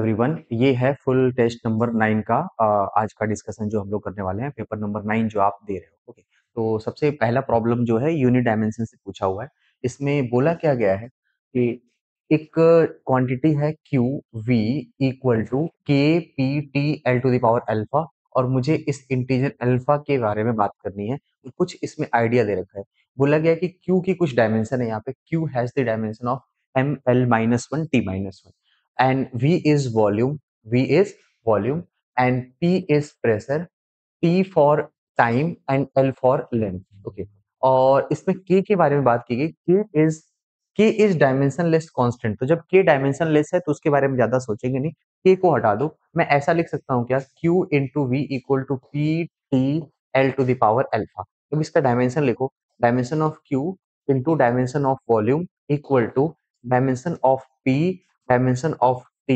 Everyone, ये है full test number 9 का आज का डिस्कशन जो हम लोग करने वाले हैं, पेपर नंबर 9 जो आप दे रहे हो। ओके, तो सबसे पहला प्रॉब्लम जो है यूनिट डायमेंशन से पूछा हुआ है। इसमें बोला क्या गया है कि एक क्वांटिटी है क्यू वी इक्वल टू के P T L to the power alpha, और मुझे इस इंटीजर अल्फा के बारे में बात करनी है। तो कुछ इसमें आइडिया दे रखा है। बोला गया है कि क्यू की कुछ डायमेंशन है। यहाँ पे Q has the dimension of M L minus one T minus one, and V is volume, and P is pressure, T for time and L for length. Okay, और इसमें K के बारे में बात की गई। K is dimensionless constant. तो जब K डायमेंशनलेस है तो उसके बारे में ज्यादा सोचेंगे नहीं। K को हटा दो। मैं ऐसा लिख सकता हूँ क्या, Q into V equal to P T L to the power alpha. तो इसका डायमेंशन लिखो, dimension of Q into dimension of volume equal to dimension of P, dimension of T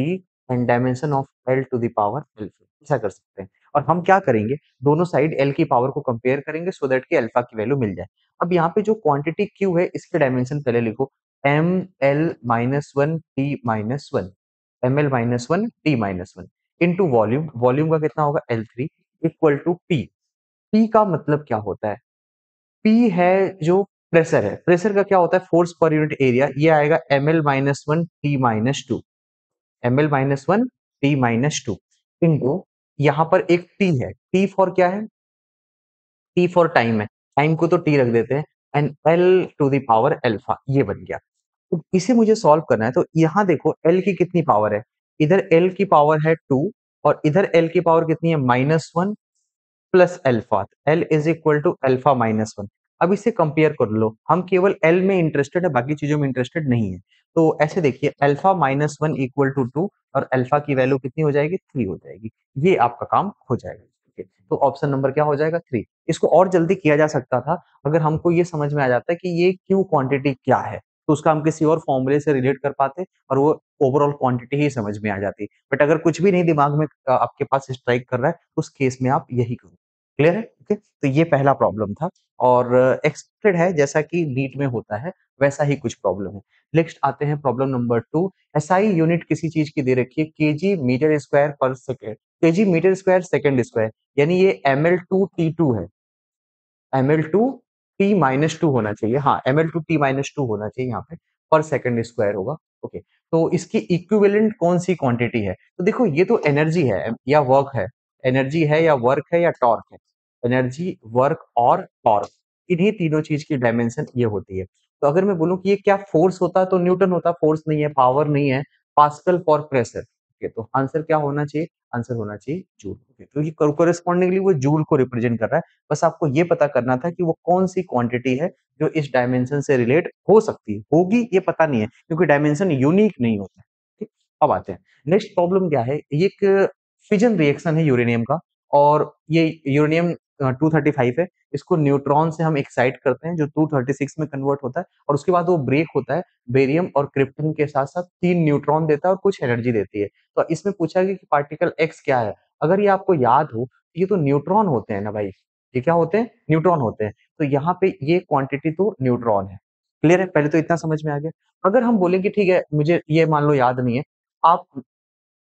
and dimension of L to the power alpha. ऐसा कर सकते हैं। और हम क्या करेंगे, दोनों साइड L की पावर को कंपेयर करेंगे सो दैट कि अल्फा की वैल्यू मिल जाए। अब यहाँ पे जो क्वांटिटी Q है इसके डायमेंशन पहले लिखो, M L minus one T minus one, M L minus one T minus one into volume. Volume का कितना होगा, L3 equal to P। P का मतलब क्या होता है, P है जो प्रेशर है। प्रेशर का क्या होता है, फोर्स पर यूनिट एरिया। ये आएगा M L minus one T minus two, M L minus one T minus two into यहाँ पर एक टी है। टी फॉर क्या है, टी फॉर टाइम है। टाइम को तो टी रख देते हैं, and L to the power alpha. ये बन गया। तो इसे मुझे सॉल्व करना है। तो यहाँ देखो एल की कितनी पावर है, इधर एल की पावर है टू, और इधर एल की पावर कितनी है, minus one plus alpha. L is equal to alpha minus one. अब इसे कंपेयर कर लो। हम केवल एल में इंटरेस्टेड है, बाकी चीजों में इंटरेस्टेड नहीं है। तो ऐसे देखिए, alpha minus one equal to two, और अल्फा की वैल्यू कितनी हो जाएगी, थ्री हो जाएगी। ये आपका काम हो जाएगा। ठीक है, तो ऑप्शन नंबर क्या हो जाएगा, थ्री। इसको और जल्दी किया जा सकता था अगर हमको ये समझ में आ जाता है कि ये क्यू क्वांटिटी क्या है, तो उसका हम किसी और फॉर्मूले से रिलेट कर पाते और वो ओवरऑल क्वांटिटी ही समझ में आ जाती। बट अगर कुछ भी नहीं दिमाग में आपके पास स्ट्राइक कर रहा है, तो उस केस में आप यही करो। क्लियर है? ओके, तो ये पहला प्रॉब्लम था, और एक्सपेक्टेड है जैसा कि नीट में होता है वैसा ही कुछ प्रॉब्लम है। नेक्स्ट आते हैं प्रॉब्लम नंबर 2। एसआई यूनिट किसी चीज की दे रखी है, KG metre square per second, KG metre square second square, यानी ये ml2t2 है। ml2 t माइनस टू होना चाहिए, हाँ ml2 t माइनस टू होना चाहिए यहाँ पे, पर सेकेंड स्क्वायर होगा। ओके, तो इसकी इक्विवेलेंट कौन सी क्वांटिटी है, तो देखो ये तो एनर्जी है या वर्क है, एनर्जी है या वर्क है या टॉर्क है, एनर्जी वर्क और टॉर्क, इन्हीं तीनों चीज की डायमेंशन ये होती है। तो अगर मैं बोलूं कि ये क्या फोर्स होता तो न्यूटन होता, फोर्स नहीं है, पावर नहीं है, पास्कल फॉर प्रेशर। ओके, तो आंसर क्या होना चाहिए, आंसर होना चाहिए जूल। ओके, तो ये कोरेस्पॉन्डिंगली वो जूल को रिप्रेजेंट कर रहा है। बस आपको ये पता करना था कि वो कौन सी क्वांटिटी है जो इस डायमेंशन से रिलेट हो सकती है, होगी ये पता नहीं है क्योंकि डायमेंशन यूनिक नहीं होता है। ठीक, अब आते हैं नेक्स्ट प्रॉब्लम क्या है। ये एक फिजन रिएक्शन है यूरेनियम का, और ये यूरेनियम 235 है। इसको न्यूट्रॉन से हम एक्साइट करते हैं जो 236 में कन्वर्ट होता है, और उसके बाद वो ब्रेक होता है। बेरियम और क्रिप्टन के साथ साथ तीन न्यूट्रॉन देता है और कुछ एनर्जी देती है। तो इसमें पूछा गया कि पार्टिकल एक्स क्या है। अगर ये आपको याद हो, ये तो न्यूट्रॉन होते हैं ना भाई, ये क्या होते हैं, न्यूट्रॉन होते हैं। तो यहाँ पे ये क्वांटिटी तो न्यूट्रॉन है। क्लियर है, पहले तो इतना समझ में आ गया। अगर हम बोले कि ठीक है मुझे ये मान लो याद नहीं है, आप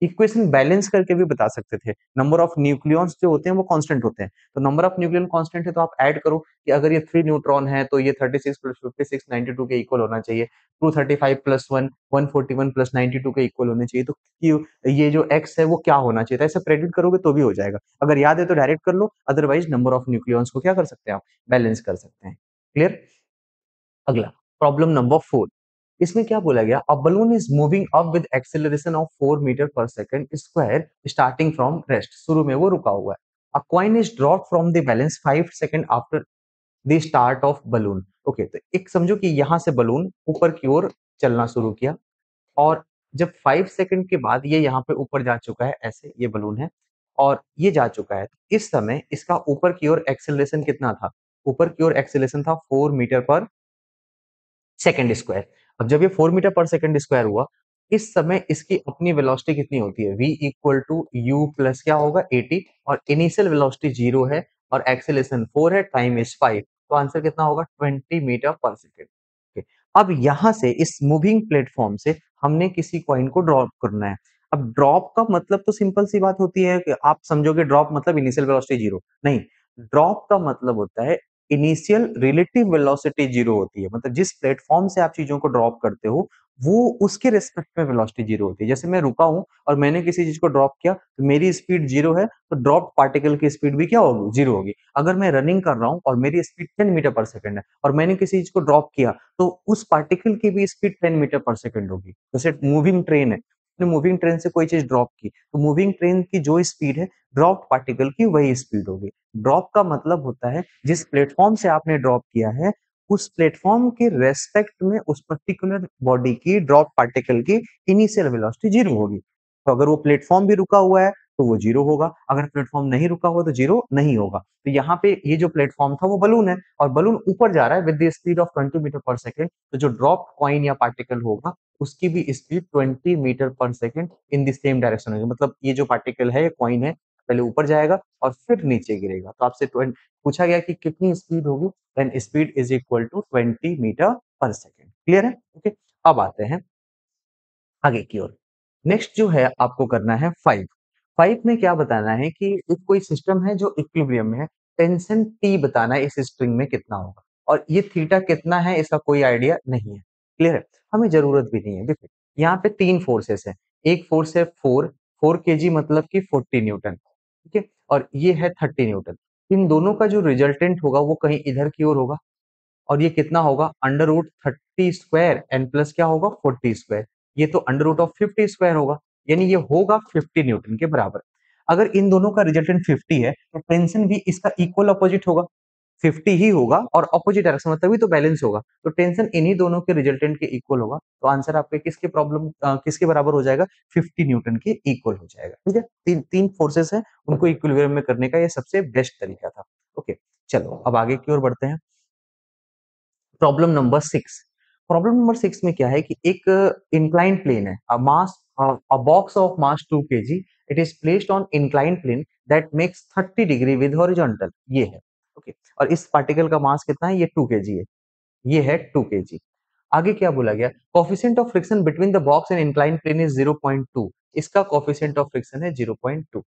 इक्वेशन बैलेंस करके भी बता सकते थे। नंबर ऑफ न्यूक्लियॉन्स जो होते हैं वो कांस्टेंट होते हैं, तो नंबर ऑफ न्यूक्लियन कांस्टेंट है तो आप ऐड करो कि अगर ये 3 न्यूट्रॉन है तो ये 36 प्लस 56 92 के इक्वल होना चाहिए, 235 प्लस 1 141 प्लस 92 के इक्वल होने चाहिए। तो ये जो एक्स है वो क्या होना चाहिए था, ऐसे प्रेडिक्ट करोगे तो भी हो जाएगा। अगर याद है तो डायरेक्ट कर लो, अदरवाइज नंबर ऑफ न्यूक्लियॉन्स को क्या कर सकते हैं आप, बैलेंस कर सकते हैं। क्लियर। अगला प्रॉब्लम नंबर 4। इसमें क्या बोला गया, a balloon is moving up with acceleration of 4 metre per second square starting from rest. शुरू में वो रुका हुआ है। A coin is drop from the balance 5 second after the start of balloon. Okay, तो एक समझो कि यहां से बलून ऊपर की ओर चलना शुरू किया, और जब 5 सेकंड के बाद ये यहाँ पे ऊपर जा चुका है, ऐसे ये बलून है और ये जा चुका है, इस समय इसका ऊपर की ओर एक्सेलरेशन कितना था, ऊपर की ओर एक्सेलरेशन था 4 मीटर पर सेकंड स्क्वायर। अब जब ये 4 मीटर पर सेकंड स्क्वायर हुआ, इस समय इसकी अपनी वेलोसिटी कितनी होती है, v equal to u plus क्या होगा 80, और इनिशियल वेलोसिटी 0 है और एक्सेलरेशन 4 है, टाइम इज 5, तो आंसर कितना होगा 20 मीटर पर सेकंड। अब यहां से इस मूविंग प्लेटफॉर्म से हमने किसी कॉइन को ड्रॉप करना है। अब ड्रॉप का मतलब तो सिंपल सी बात होती है कि आप समझोगे ड्रॉप मतलब इनिशियल वेलोसिटी जीरो, नहीं, ड्रॉप का मतलब होता है इनिशियल रिलेटिव वेलोसिटी जीरो होती है, मतलब जिस प्लेटफॉर्म से आप चीजों को ड्रॉप करते हो वो उसके रिस्पेक्ट में वेलोसिटी जीरो होती है। जैसे मैं रुका हूं और मैंने किसी चीज को ड्रॉप किया तो मेरी स्पीड जीरो है, तो ड्रॉप पार्टिकल की स्पीड भी क्या होगी, जीरो होगी। अगर मैं रनिंग कर रहा हूँ और मेरी स्पीड 10 मीटर पर सेकंड है और मैंने किसी चीज को ड्रॉप किया तो उस पार्टिकल की भी स्पीड 10 मीटर पर सेकंड होगी। जैसे मूविंग ट्रेन है, आपने मूविंग ट्रेन से कोई चीज ड्रॉप की तो मूविंग ट्रेन की जो स्पीड है ड्रॉप पार्टिकल की वही स्पीड होगी। ड्रॉप का मतलब होता है जिस प्लेटफॉर्म से आपने ड्रॉप किया है उस प्लेटफॉर्म के रेस्पेक्ट में उस पर्टिकुलर बॉडी की ड्रॉप पार्टिकल की इनिशियल वेलोसिटी जीरो होगी। तो अगर वो प्लेटफॉर्म भी रुका हुआ है तो वो जीरो होगा, अगर प्लेटफॉर्म नहीं रुका हुआ तो जीरो नहीं होगा। तो यहाँ पे ये जो प्लेटफॉर्म था वो बलून है और बलून ऊपर जा रहा है with the speed of 20 metre per second, तो जो ड्रॉप कॉइन या पार्टिकल होगा उसकी भी speed 20 metre per second in the same direction होगी। मतलब ये जो पार्टिकल है, ये कॉइन है, पहले ऊपर जाएगा और फिर नीचे गिरेगा। तो आपसे पूछा गया कि कितनी स्पीड होगी, then speed is equal to 20 metre per second. Clear है? ओके, अब आते हैं आगे की ओर। नेक्स्ट जो है आपको करना है 5। 5 में क्या बताना है कि एक कोई सिस्टम है जो इक्विलिब्रियम में है, टेंशन टी बताना है इस स्ट्रिंग में कितना होगा, और ये थीटा कितना है इसका कोई आइडिया नहीं है। क्लियर है? हमें जरूरत भी नहीं है। देखो यहाँ पे तीन फोर्सेस है, एक फोर्स है 4 केजी मतलब कि 40 न्यूटन, ठीक है, और ये है 30 न्यूटन। इन दोनों का जो रिजल्टेंट होगा वो कहीं इधर की ओर होगा, और ये कितना होगा, under root 30 square and plus क्या होगा 40 स्क्वायर, ये तो अंडर रूट ऑफ 50 स्क्वायर होगा, यानी ये होगा 50 न्यूटन के बराबर। अगर इन दोनों का रिजल्टेंट 50 है तो टेंशन भी इसका इक्वल अपोजिट होगा, 50 ही होगा और अपोजिट डायरेक्शन में, तभी तो बैलेंस होगा। तो टेंशन इन्हीं दोनों के रिजल्टेंट के इक्वल होगा, तो आंसर आपके किसके किसके बराबर हो जाएगा, 50 न्यूटन के इक्वल हो जाएगा। ठीक है, तीन तीन फोर्सेस हैं, उनको इक्विलिब्रियम में करने का ये सबसे बेस्ट तरीका था। ओके, चलो अब आगे की ओर बढ़ते हैं। Problem number 6। प्रॉब्लम नंबर 6 में क्या है कि एक इंक्लाइन प्लेन है, a box of mass 2 KG, it is placed on incline plane that makes 30 degree with horizontal, ये है। ओके, और इस पार्टिकल का मास कितना है, ये 2 केजी है, ये है 2 केजी। आगे क्या बोला गया, coefficient of friction between the box and incline plane is 0.2, इसका कोफिशिएंट ऑफ फ्रिक्शन है 0.2।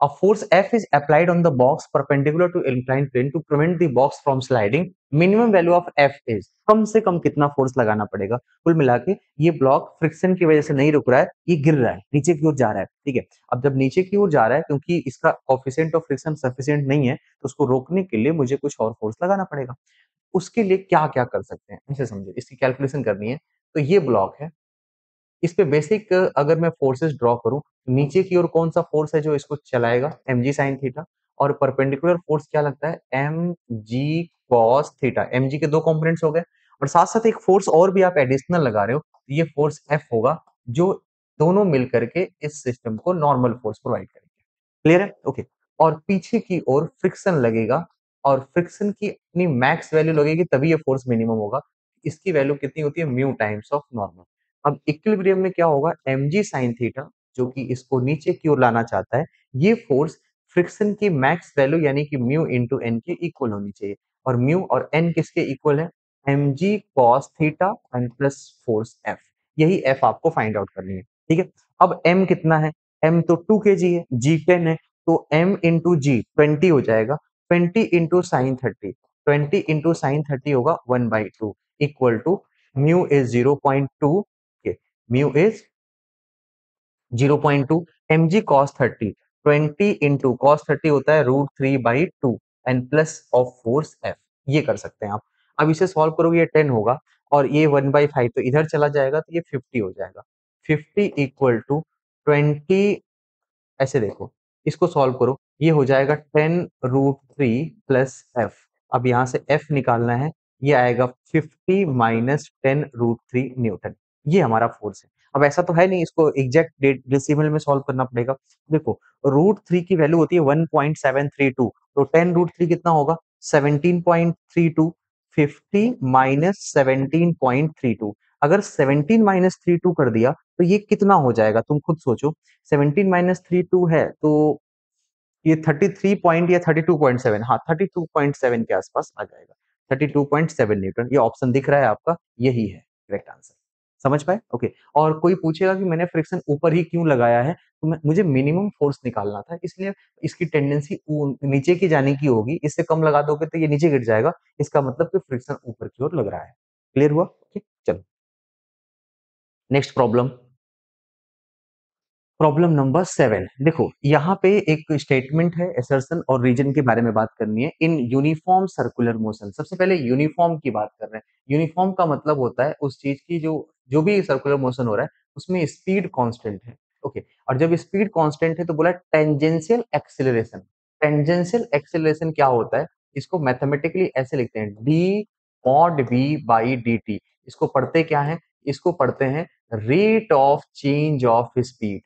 A force F is applied on the box perpendicular to inclined plane to prevent the box from sliding. Minimum value of F is, कम से कम कितना force लगाना पड़ेगा। कुल मिला के ये ब्लॉक फ्रिक्शन की वजह से नहीं रुक रहा है, ये गिर रहा है, नीचे की ओर जा रहा है। ठीक है, अब जब नीचे की ओर जा रहा है क्योंकि इसका कोफिशिएंट ऑफ फ्रिक्शन सफिशिएंट नहीं है, तो उसको रोकने के लिए मुझे कुछ और फोर्स लगाना पड़ेगा। उसके लिए क्या क्या कर सकते हैं ऐसे समझो, इसकी कैलकुलेशन करनी है। तो ये ब्लॉक है, इस पे बेसिक अगर मैं फोर्सेस ड्रॉ करूं, नीचे की ओर कौन सा फोर्स है जो इसको चलाएगा, एम जी साइन थीटा, और परपेंडिकुलर फोर्स क्या लगता है, M G cos theta. M G के दो कंपोनेंट्स हो गए, और साथ साथ एक फोर्स और भी आप एडिशनल लगा रहे हो, तो ये फोर्स एफ होगा, जो दोनों मिल करके इस सिस्टम को नॉर्मल फोर्स प्रोवाइड करेंगे। क्लियर है? ओके, और पीछे की ओर फ्रिक्शन लगेगा, और फ्रिक्शन की अपनी मैक्स वैल्यू लगेगी तभी ये फोर्स मिनिमम होगा। इसकी वैल्यू कितनी होती है, म्यू टाइम्स ऑफ नॉर्मल। अब इक्विलिब्रियम में क्या होगा, mg sin थीटा, जो कि इसको नीचे की ओर लाना चाहता है, ये फोर्स फ्रिक्शन की मैक्स वैल्यू यानी कि म्यू इंटू एन के इक्वल होनी चाहिए, और म्यू और एन किसके इक्वल है, mg cos theta and plus force F, यही एफ आपको फाइंड आउट करनी है। ठीक है, अब m कितना है, m तो 2 kg है, g 10 है, तो m इंटू जी 20 हो जाएगा, 20 इंटू साइन 30, 20 इंटू साइन 30 होगा 1/2 equal to mu is 0.2, mu is 0.2, mg cos 30, 20 into cos 30 होता है √3/2 and plus of force f, ये कर सकते हैं आप। अब इसे सॉल्व करोगे ये 10 होगा, और ये 1/5 तो इधर चला जाएगा, तो ये 50 हो जाएगा। 50 इक्वल टू 20, ऐसे देखो, इसको सॉल्व करो, ये हो जाएगा 10√3 प्लस एफ। अब यहाँ से एफ निकालना है, ये आएगा 50 माइनस 10√3 न्यूटन, ये हमारा फोर्स है। अब ऐसा तो है नहीं, इसको एग्जैक्ट डेसिमल में सॉल्व करना पड़ेगा। देखो, √3 की वैल्यू होती है 1.732, तो 10√3 कितना होगा, 17.32, 50 माइनस 17.32, अगर 17 माइनस 32 कर दिया तो ये कितना हो जाएगा, तुम खुद सोचो। 17 माइनस 32 है तो ये 33 पॉइंट या 32.7, हाँ 32.7 के आसपास आ जाएगा, 32.7 न्यूटन। ये ऑप्शन दिख रहा है आपका, यही है करेक्ट आंसर। समझ पाए? ओके। और कोई पूछेगा कि मैंने फ्रिक्शन ऊपर ही क्यों लगाया है? तो मुझे मिनिमम फोर्स निकालना था, इसलिए इसकी टेंडेंसी नीचे की जाने की होगी, इससे कम लगा दोगे तो ये नीचे गिर जाएगा, इसका मतलब कि फ्रिक्शन ऊपर की ओर लग रहा है। क्लियर हुआ? ओके, चलो नेक्स्ट प्रॉब्लम। Problem number 7। देखो यहाँ पे एक स्टेटमेंट है, असर्शन और रीजन के बारे में बात करनी है। इन यूनिफॉर्म सर्कुलर मोशन, सबसे पहले यूनिफॉर्म की बात कर रहे हैं। यूनिफॉर्म का मतलब होता है उस चीज की जो जो भी सर्कुलर मोशन हो रहा है उसमें स्पीड कांस्टेंट है। ओके। और जब स्पीड कांस्टेंट है तो बोला टेंजेंशियल एक्सेलरेशन। टेंजेंशियल एक्सेलरेशन क्या होता है? इसको मैथमेटिकली ऐसे लिखते हैं, D mod we by D T. इसको पढ़ते क्या है? इसको पढ़ते हैं rate of change of speed.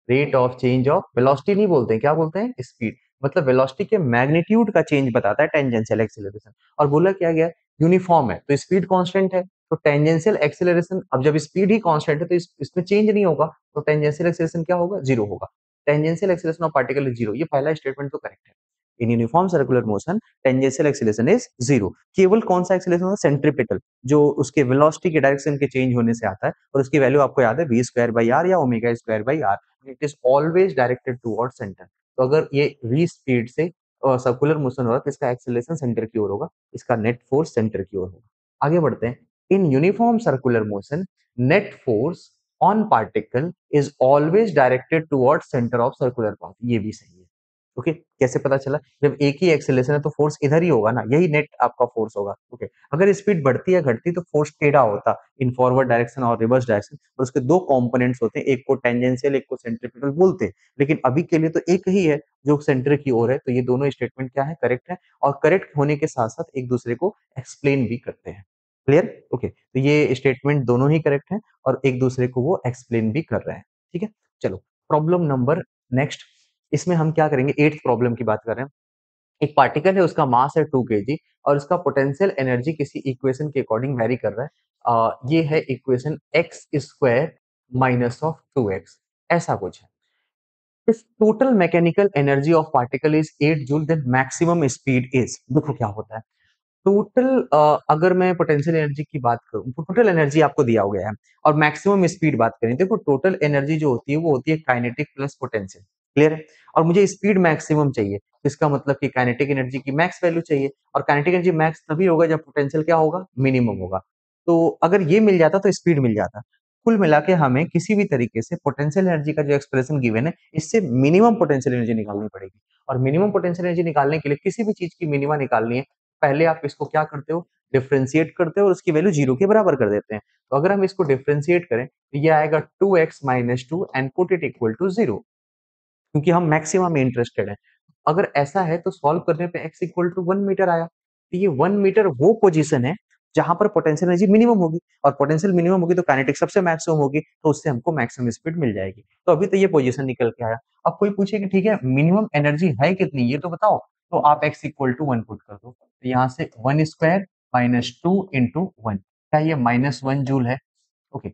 Rate of change of velocity नहीं बोलते हैं, क्या बोलते हैं? स्पीड। मतलब वेलोसिटी के मैग्नीट्यूड का चेंज बताता है टेंजेंशियल एक्सेलरेशन। और बोला क्या गया? यूनिफॉर्म है तो स्पीड कांस्टेंट है, तो टेंजेंशियल एक्सेलरेशन, अब जब स्पीड ही कांस्टेंट है तो इसमें चेंज नहीं होगा, तो टेंजेंशियल एक्सेलरेशन क्या होगा? जीरो होगा। Tangential acceleration of particle is zero, ये पहला स्टेटमेंट तो करेक्ट है। In uniform circular motion tangential acceleration is zero. केवल कौन सा एक्सेलरेशन होगा? सेंट्रीपिटल, जो उसके वेलोसिटी के डायरेक्शन के चेंज होने से आता है, और उसकी वैल्यू आपको याद है, वी स्क्वायर बाई आर या omega square by R. It is always directed toward centre. तो अगर ये v स्पीड से सर्कुलर मोशन हो रहा है तो इसका एक्सेलरेशन सेंटर की ओर होगा, इसका नेट फोर्स सेंटर की ओर होगा। आगे बढ़ते हैं। In uniform circular motion net force on particle is always directed toward centre of circular path. ये भी सही है। ओके, कैसे पता चला? जब एक ही एक्सेलरेशन है तो फोर्स इधर ही होगा ना, यही नेट आपका फोर्स होगा। ओके। अगर स्पीड बढ़ती या घटती तो फोर्स टेढ़ा होता, इन फॉरवर्ड डायरेक्शन और रिवर्स डायरेक्शन, और उसके दो कंपोनेंट्स होते हैं, एक को टेंजेंशियल एक को सेंट्रीपिटल बोलते हैं। लेकिन अभी के लिए तो एक ही है जो सेंटर की ओर है, तो ये दोनों स्टेटमेंट क्या है? करेक्ट है। और करेक्ट होने के साथ साथ एक दूसरे को एक्सप्लेन भी करते हैं। क्लियर? ओके, तो ये स्टेटमेंट दोनों ही करेक्ट है और एक दूसरे को वो एक्सप्लेन भी कर रहे हैं। ठीक है, चलो प्रॉब्लम नंबर नेक्स्ट। इसमें हम क्या करेंगे? 8th प्रॉब्लम की बात कर रहे हैं। एक पार्टिकल है, उसका मास है 2 केजी और उसका पोटेंशियल एनर्जी किसी इक्वेशन के अकॉर्डिंग वेरी कर रहा है। ये है equation X square minus of 2x, ऐसा कुछ है। If total mechanical energy of particle is 8 joule, then maximum speed is, देखो क्या होता है। टोटल अगर मैं पोटेंशियल एनर्जी की बात करूं, टोटल एनर्जी आपको दिया हो गया है, और मैक्सिमम स्पीड बात करें, देखो टोटल एनर्जी जो होती है वो होती है काइनेटिक प्लस पोटेंशियल। क्लियर है? और मुझे स्पीड मैक्सिमम चाहिए, इसका मतलब कि काइनेटिक एनर्जी की मैक्स वैल्यू चाहिए, और काइनेटिक एनर्जी मैक्स तभी होगा जब पोटेंशियल क्या होगा? मिनिमम होगा। तो अगर ये मिल जाता तो स्पीड मिल जाता। कुल मिला के हमें किसी भी तरीके से पोटेंशियल एनर्जी का जो एक्सप्रेशन गिवन है, इससे मिनिमम पोटेंशियल एनर्जी निकालनी पड़ेगी। और मिनिमम पोटेंशियल एनर्जी निकालने के लिए किसी भी चीज की मिनिमा निकालनी है, पहले आप इसको क्या करते हो? डिफरेंशिएट करते हो और उसकी वैल्यू जीरो के बराबर कर देते हैं। तो अगर हम इसको डिफरेंशिएट करें तो ये आएगा 2x minus two and put it equal to zero, क्योंकि हम मैक्सिमम में इंटरेस्टेड हैं। अगर ऐसा है तो सॉल्व करने पे x इक्वल टू 1 मीटर आया। तो ये 1 मीटर वो पोजीशन है जहां पर पोटेंशियल एनर्जी मिनिमम होगी, और पोटेंशियल मिनिमम होगी तो काइनेटिक सबसे मैक्सिमम होगी, तो उससे हमको मैक्सिमम स्पीड मिल जाएगी। तो अभी तो ये पोजीशन निकल के आया। अब कोई पूछे कि ठीक है मिनिमम एनर्जी है कितनी, ये तो बताओ। तो आप x इक्वल टू 1 पुट कर दो, तो यहाँ से 1 स्क्वायर माइनस 2 इंटू 1, क्या ये -1 जूल है? ओके।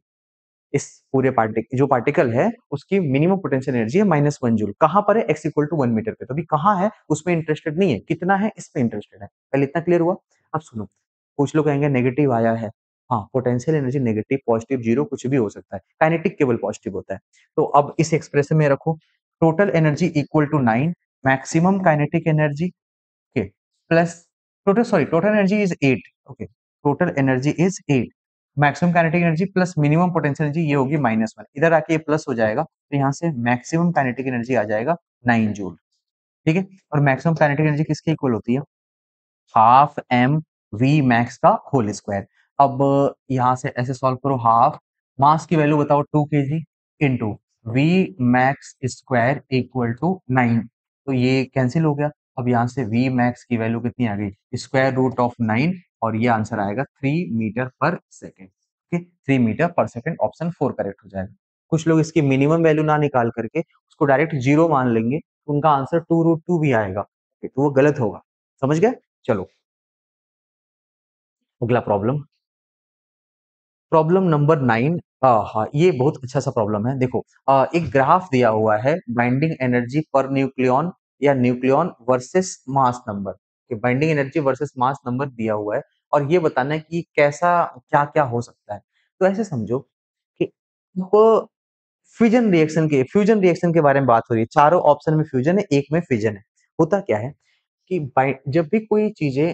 इस पूरे जो पार्टिकल है उसकी मिनिमम पोटेंशियल एनर्जी है -1 जूल। कहां पर है? x इक्वल टू 1 मीटर पे। तो अभी कहां है उसमें इंटरेस्टेड नहीं है, कितना है इस पे इंटरेस्टेड है। पहले इतना क्लियर हुआ। अब सुनो, कुछ लोग कहेंगे नेगेटिव आया है। हाँ, potential energy negative positive zero कुछ भी हो सकता है, काइनेटिक केवल पॉजिटिव होता है। तो अब इस एक्सप्रेशन में रखो, total energy equal to 9, maximum kinetic energy, okay, plus total energy is 8। Okay, total energy is 8, maximum kinetic energy plus minimum potential energy, ये होगी -1। इधर आके ये प्लस हो जाएगा तो यहाँ से मैक्सिमम काइनेटिक एनर्जी आ जाएगा 9 जूल। ठीक है, और मैक्सिमम काइनेटिक एनर्जी किसके इक्वल होती है? हाफ एम वी मैक्स का होल स्क्वायर। अब यहाँ से ऐसे सॉल्व करो, हाफ मास की वैल्यू बताओ 2 KG into V max square equal to 9, तो ये कैंसिल हो गया। अब यहाँ से वी मैक्स की वैल्यू कितनी आ गई? स्क्वायर रूट ऑफ 9, और ये आंसर आएगा 3 metre per second. Okay, 3 metre per second, option 4 correct हो जाएगा। कुछ लोग इसकी मिनिमम वैल्यू ना निकाल करके उसको डायरेक्ट जीरो मान लेंगे, तो उनका आंसर 2√2 भी आएगा। Okay, तो वो गलत होगा। समझ गए? चलो अगला प्रॉब्लम। Problem number 9। हाँ, ये बहुत अच्छा सा प्रॉब्लम है। देखो, एक ग्राफ दिया हुआ है, बाइंडिंग एनर्जी पर न्यूक्लियन या न्यूक्लियन वर्सेस मास नंबर, कि binding energy versus mass number दिया हुआ है, और ये बताना है कि कैसा क्या क्या हो सकता है। तो ऐसे समझो अब फ्यूजन रिएक्शन के बारे में बात हो रही है। चारों ऑप्शन में फ्यूजन है, एक में फिजन है। होता क्या है कि जब भी कोई चीजें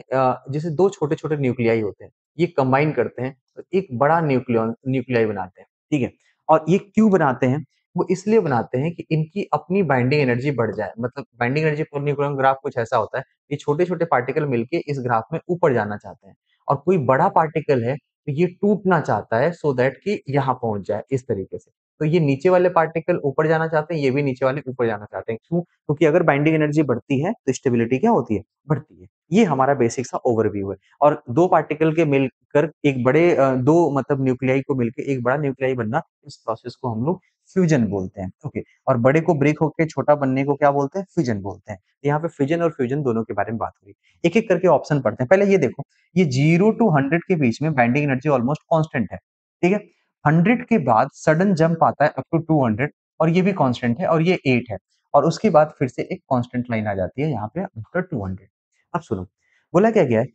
जैसे दो छोटे छोटे न्यूक्लियाई होते हैं, ये कंबाइन करते हैं तो एक बड़ा न्यूक्लियन न्यूक्लियाई बनाते हैं, ठीक है। और ये क्यों बनाते हैं? वो इसलिए बनाते हैं कि इनकी अपनी बाइंडिंग एनर्जी बढ़ जाए। मतलब binding energy for nucleon graph कुछ ऐसा होता है, ये छोटे छोटे पार्टिकल मिलके इस ग्राफ में ऊपर जाना चाहते हैं, और कोई बड़ा पार्टिकल है तो ये टूटना चाहता है सो दैट कि यहाँ पहुंच जाए इस तरीके से। तो ये नीचे वाले पार्टिकल ऊपर जाना चाहते हैं, ये भी नीचे वाले ऊपर जाना चाहते हैं। क्यों? क्योंकि अगर बाइंडिंग एनर्जी बढ़ती है तो स्टेबिलिटी क्या होती है? बढ़ती है। ये हमारा बेसिक सा ओवरव्यू है। और दो पार्टिकल के मिलकर एक बड़े दो मतलब न्यूक्लियाई को मिलकर एक बड़ा न्यूक्लियाई बनना, इस प्रोसेस को हम लोग फ्यूजन बोलते हैं। ओके। और बड़े को ब्रेक होकर छोटा बनने को क्या बोलते हैं? फ्यूजन बोलते हैं। यहाँ पे फिजन और फ्यूजन दोनों के बारे में बात हुई। एक एक करके ऑप्शन पढ़ते हैं। पहले ये देखो, ये 0 to 100 के बीच में बाइंडिंग एनर्जी ऑलमोस्ट कांस्टेंट है, ठीक है। 100 के बाद सडन जंप आता है अप टू 200, और ये भी कांस्टेंट है, और ये 8 है। और उसके बाद फिर से एक कांस्टेंट लाइन आ जाती है यहाँ पे आफ्टर 200। अब सुनो, बोला क्या गया है?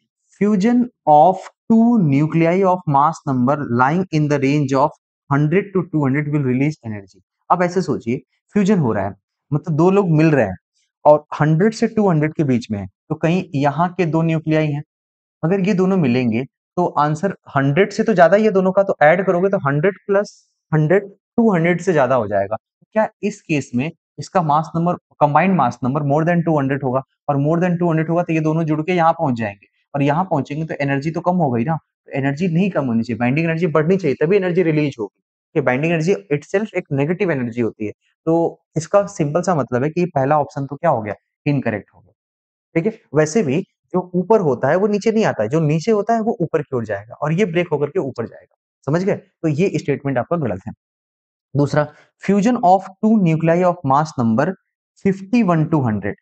Fusion of two nuclei of mass number lying in the range of 100 to 200 will release energy. अब ऐसे सोचिए, फ्यूजन हो रहा है, मतलब दो लोग मिल रहे हैं और 100 से 200 के बीच में है, तो कहीं यहाँ के दो न्यूक्लियाई हैं। अगर ये दोनों मिलेंगे तो आंसर 100 से तो ज्यादा ही है दोनों का, तो ऐड करोगे तो 100 प्लस 100 200 से ज्यादा हो जाएगा। क्या इस केस में इसका mass number, combined mass number more than 200 होगा, और मोर देन 200 होगा तो ये दोनों जुड़ के यहाँ पहुंच जाएंगे, और यहाँ पहुंचेंगे तो एनर्जी तो कम हो गई ना। तो एनर्जी नहीं कम होनी चाहिए, बाइंडिंग एनर्जी बढ़नी चाहिए, तभी एनर्जी रिलीज होगी। कि बाइंडिंग एनर्जी इटसेल्फ एक नेगेटिव एनर्जी होती है। तो इसका सिंपल सा मतलब है कि पहला ऑप्शन तो क्या हो गया? इनकरेक्ट हो गया। ठीक है। वैसे भी जो ऊपर होता है वो नीचे नहीं आता है, जो नीचे होता है वो ऊपर की ओर जाएगा, और ये ब्रेक होकर के ऊपर जाएगा। समझ गए? तो ये स्टेटमेंट आपका गलत है। दूसरा, fusion of two nuclei of mass number 51 to 100।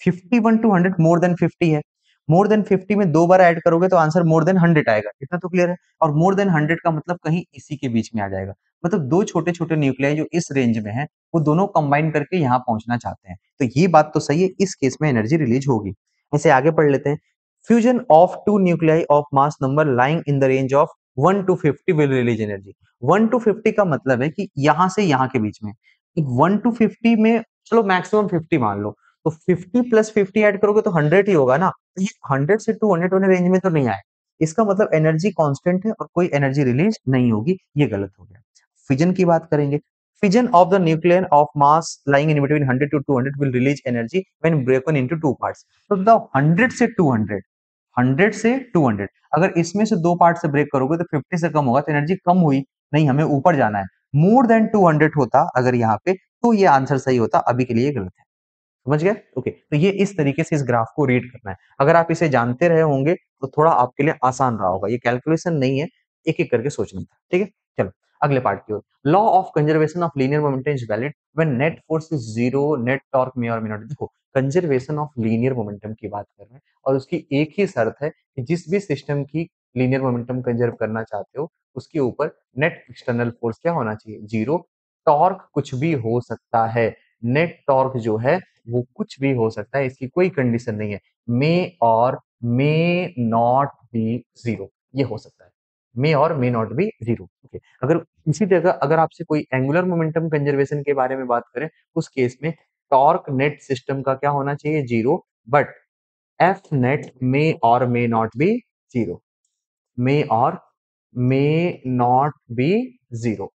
51 to 100 more than 50 है। मोर देन 50 में दो बार ऐड करोगे तो आंसर मोर देन 100 आएगा, इतना तो क्लियर है। और मोर देन 100 का मतलब कहीं इसी के बीच में आ जाएगा। मतलब दो छोटे छोटे न्यूक्लियाई जो इस रेंज में है, वो दोनों कंबाइन करके यहाँ पहुंचना चाहते हैं। तो ये बात तो सही है, इस केस में एनर्जी रिलीज होगी। ऐसे आगे पढ़ लेते हैं। Fusion of two nuclei of mass number lying in the range of 1 to 50 will release energy. 1 to 50 का मतलब है कि यहाँ से यहाँ के बीच में। 1 to 50 में चलो मैक्सिमम 50 मान लो, तो 50 प्लस 50 ऐड करोगे तो 100 ही होगा ना। तो ये 100 से 200 वाले रेंज में तो नहीं आए। इसका मतलब एनर्जी कांस्टेंट है और कोई एनर्जी रिलीज नहीं होगी, ये गलत हो गया। फिजन की बात करेंगे। Fission of the nucleon of mass lying in between 100 to 200 will release energy when broken into two parts. तो बताओ, 100 से 200, 100 से 200, अगर इसमें से दो पार्ट से ब्रेक करोगे तो 50 से कम होगा, तो एनर्जी कम हुई नहीं, हमें ऊपर जाना है। मोर देन 200 होता अगर यहाँ पे, तो ये आंसर सही होता। अभी के लिए गलत है। समझ गए? ओके। तो ये इस तरीके से इस ग्राफ को रीड करना है। अगर आप इसे जानते रहे होंगे तो थोड़ा आपके लिए आसान रहा होगा। ये कैलकुलेशन नहीं है, एक एक करके सोचना था। ठीक है। चलो अगले पार्ट की ओर। Law of conservation of linear momentum is valid when net force is zero, net torque may or may not. देखो, कंजर्वेशन ऑफ लीनियर मोमेंटम की बात कर रहे हैं, और उसकी एक ही शर्त है कि जिस भी सिस्टम की लीनियर मोमेंटम कंजर्व करना चाहते हो, उसके ऊपर नेट एक्सटर्नल फोर्स क्या होना चाहिए? जीरो। टॉर्क कुछ भी हो सकता है। नेट टॉर्क जो है वो कुछ भी हो सकता है, इसकी कोई कंडीशन नहीं है। मे or may not be zero, ये हो सकता है। मे or may not be zero. Okay. अगर इसी जगह अगर आपसे कोई एंगुलर मोमेंटम कंजर्वेशन के बारे में बात करें, उस केस में टॉर्क नेट सिस्टम का क्या होना चाहिए? Zero. But F net may or may not be zero. May or may not be zero.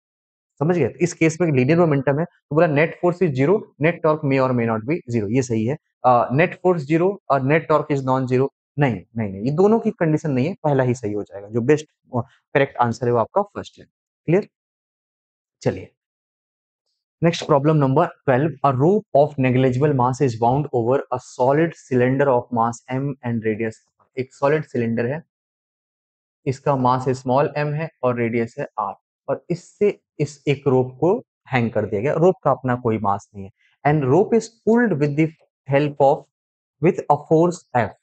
समझ गए? इस केस में लीनियर मोमेंटम है तो बोला net force is zero, net torque may or may not be zero, ये सही है। नेट फोर्स जीरो और net torque is non zero, नहीं नहीं नहीं, ये दोनों की कंडीशन नहीं है, पहला ही सही हो जाएगा। जो बेस्ट करेक्ट आंसर है वो आपका फर्स्ट है। क्लियर? चलिए next problem number 12। A rope of negligible mass is wound over a solid cylinder of mass m and radius। एक सॉलिड सिलेंडर है, इसका मास स्मॉल एम है और रेडियस है आर, और इससे इस एक रोप को हैंग कर दिया गया। रोप का अपना कोई मास नहीं है, and rope is pulled with the help of with a force F,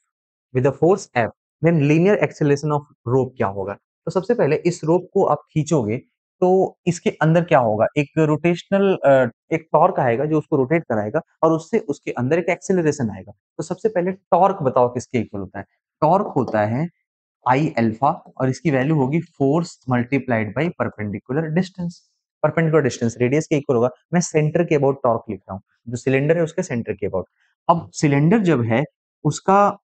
with a force F, then linear acceleration of rope क्या होगा? तो सबसे पहले इस रोप को आप खींचोगे तो इसके अंदर क्या होगा? एक रोटेशनल एक टॉर्क आएगा जो उसको रोटेट कराएगा, और उससे उसके अंदर एक एक्सेलरेशन आएगा। तो सबसे पहले टॉर्क बताओ किसके इक्वल होता है? टॉर्क होता है आई अल्फा, और इसकी वैल्यू होगी force multiplied by perpendicular distance. Perpendicular distance radius के इक्वल होगा। मैं सेंटर के अबाउट टॉर्क लिख रहा हूँ, जो सिलेंडर है उसके सेंटर के अबाउट। अब सिलेंडर जब है उसका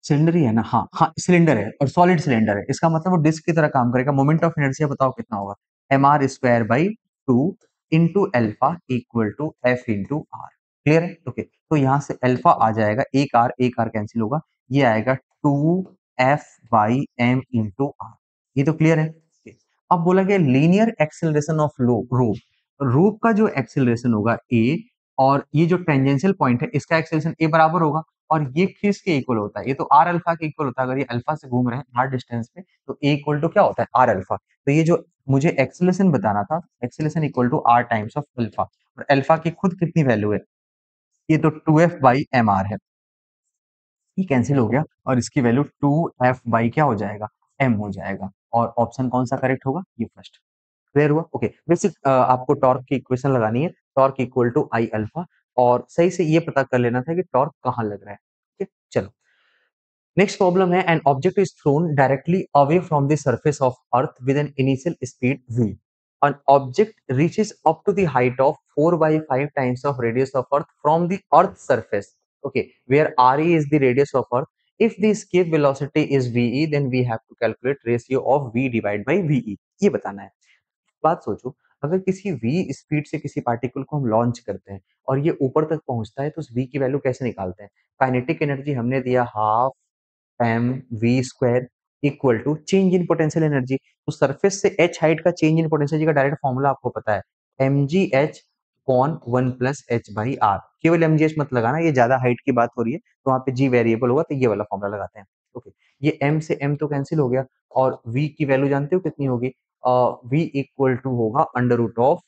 सिलेंडर ही है ना, हाँ हाँ सिलेंडर है और सॉलिड सिलेंडर है, इसका मतलब वो डिस्क की तरह काम करेगा। मोमेंट ऑफ इनर्शिया बताओ कितना होगा, mr² by 2 into alpha equal to F into R. Clear है? ओके, तो यहाँ से अल्फा आ जाएगा, एक आर कैंसिल होगा, ये आएगा 2f/m इंटू आर। ये तो क्लियर है? okay. अब बोला गया लीनियर एक्सेलरेशन ऑफ रूप, रूप का जो एक्सेलरेशन होगा ए, और ये जो टेंजेंशियल पॉइंट है इसका एक्सेलरेशन ए बराबर होगा, और ये किसके इक्वल होता है, ये तो आर अल्फा के इक्वल होता है। अगर ये अल्फा से घूम रहे हैं आर डिस्टेंस पे तो ए इक्वल टू क्या होता है, आर अल्फा। तो ये जो मुझे एक्सेलरेशन बताना था, acceleration equal to R times of alpha, और अल्फा की खुद कितनी वैल्यू है, ये तो 2f/mr है, ये कैंसिल हो गया, और इसकी वैल्यू 2f बाई क्या हो जाएगा, m हो जाएगा। और ऑप्शन कौन सा करेक्ट होगा, ये फर्स्ट। क्लियर हुआ? ओके, बेसिक आपको टॉर्क की इक्वेशन लगानी है, torque equal to I alpha, और सही से ये पता कर लेना था कि टॉर्क कहाँ लग रहा है। ठीक, चलो नेक्स्ट प्रॉब्लम है, an object is throne directly away from the surface of earth with an initial speed v. An object reaches up to the height of 4 by 5 times of radius of earth from the earth's surface, okay, where re is the radius of earth. If the escape velocity is ve, then we have to calculate ratio of v divided by ve. ये बताना है। बात सोचो, अगर किसी v speed से किसी particle को हम लॉन्च करते हैं और ये ऊपर तक पहुंचता है, तो उस v की वैल्यू कैसे निकालते हैं। काइनेटिक एनर्जी हमने दिया half M V square equal to change in potential energy. तो सरफेस से एच हाइट का चेंज इन पोटेंशियल एनर्जी का डायरेक्ट फॉर्मूला आपको पता है, एम जी एच कॉन 1 + h/r। केवल एम जी एच मत लगाना, ये ज्यादा हाइट की बात हो रही है तो वहां पे जी वेरिएबल होगा, तो ये वाला फॉर्मूला लगाते हैं। ओके, ये m से m तो कैंसिल हो गया, और v की वैल्यू जानते हो कितनी होगी, v इक्वल टू होगा under root of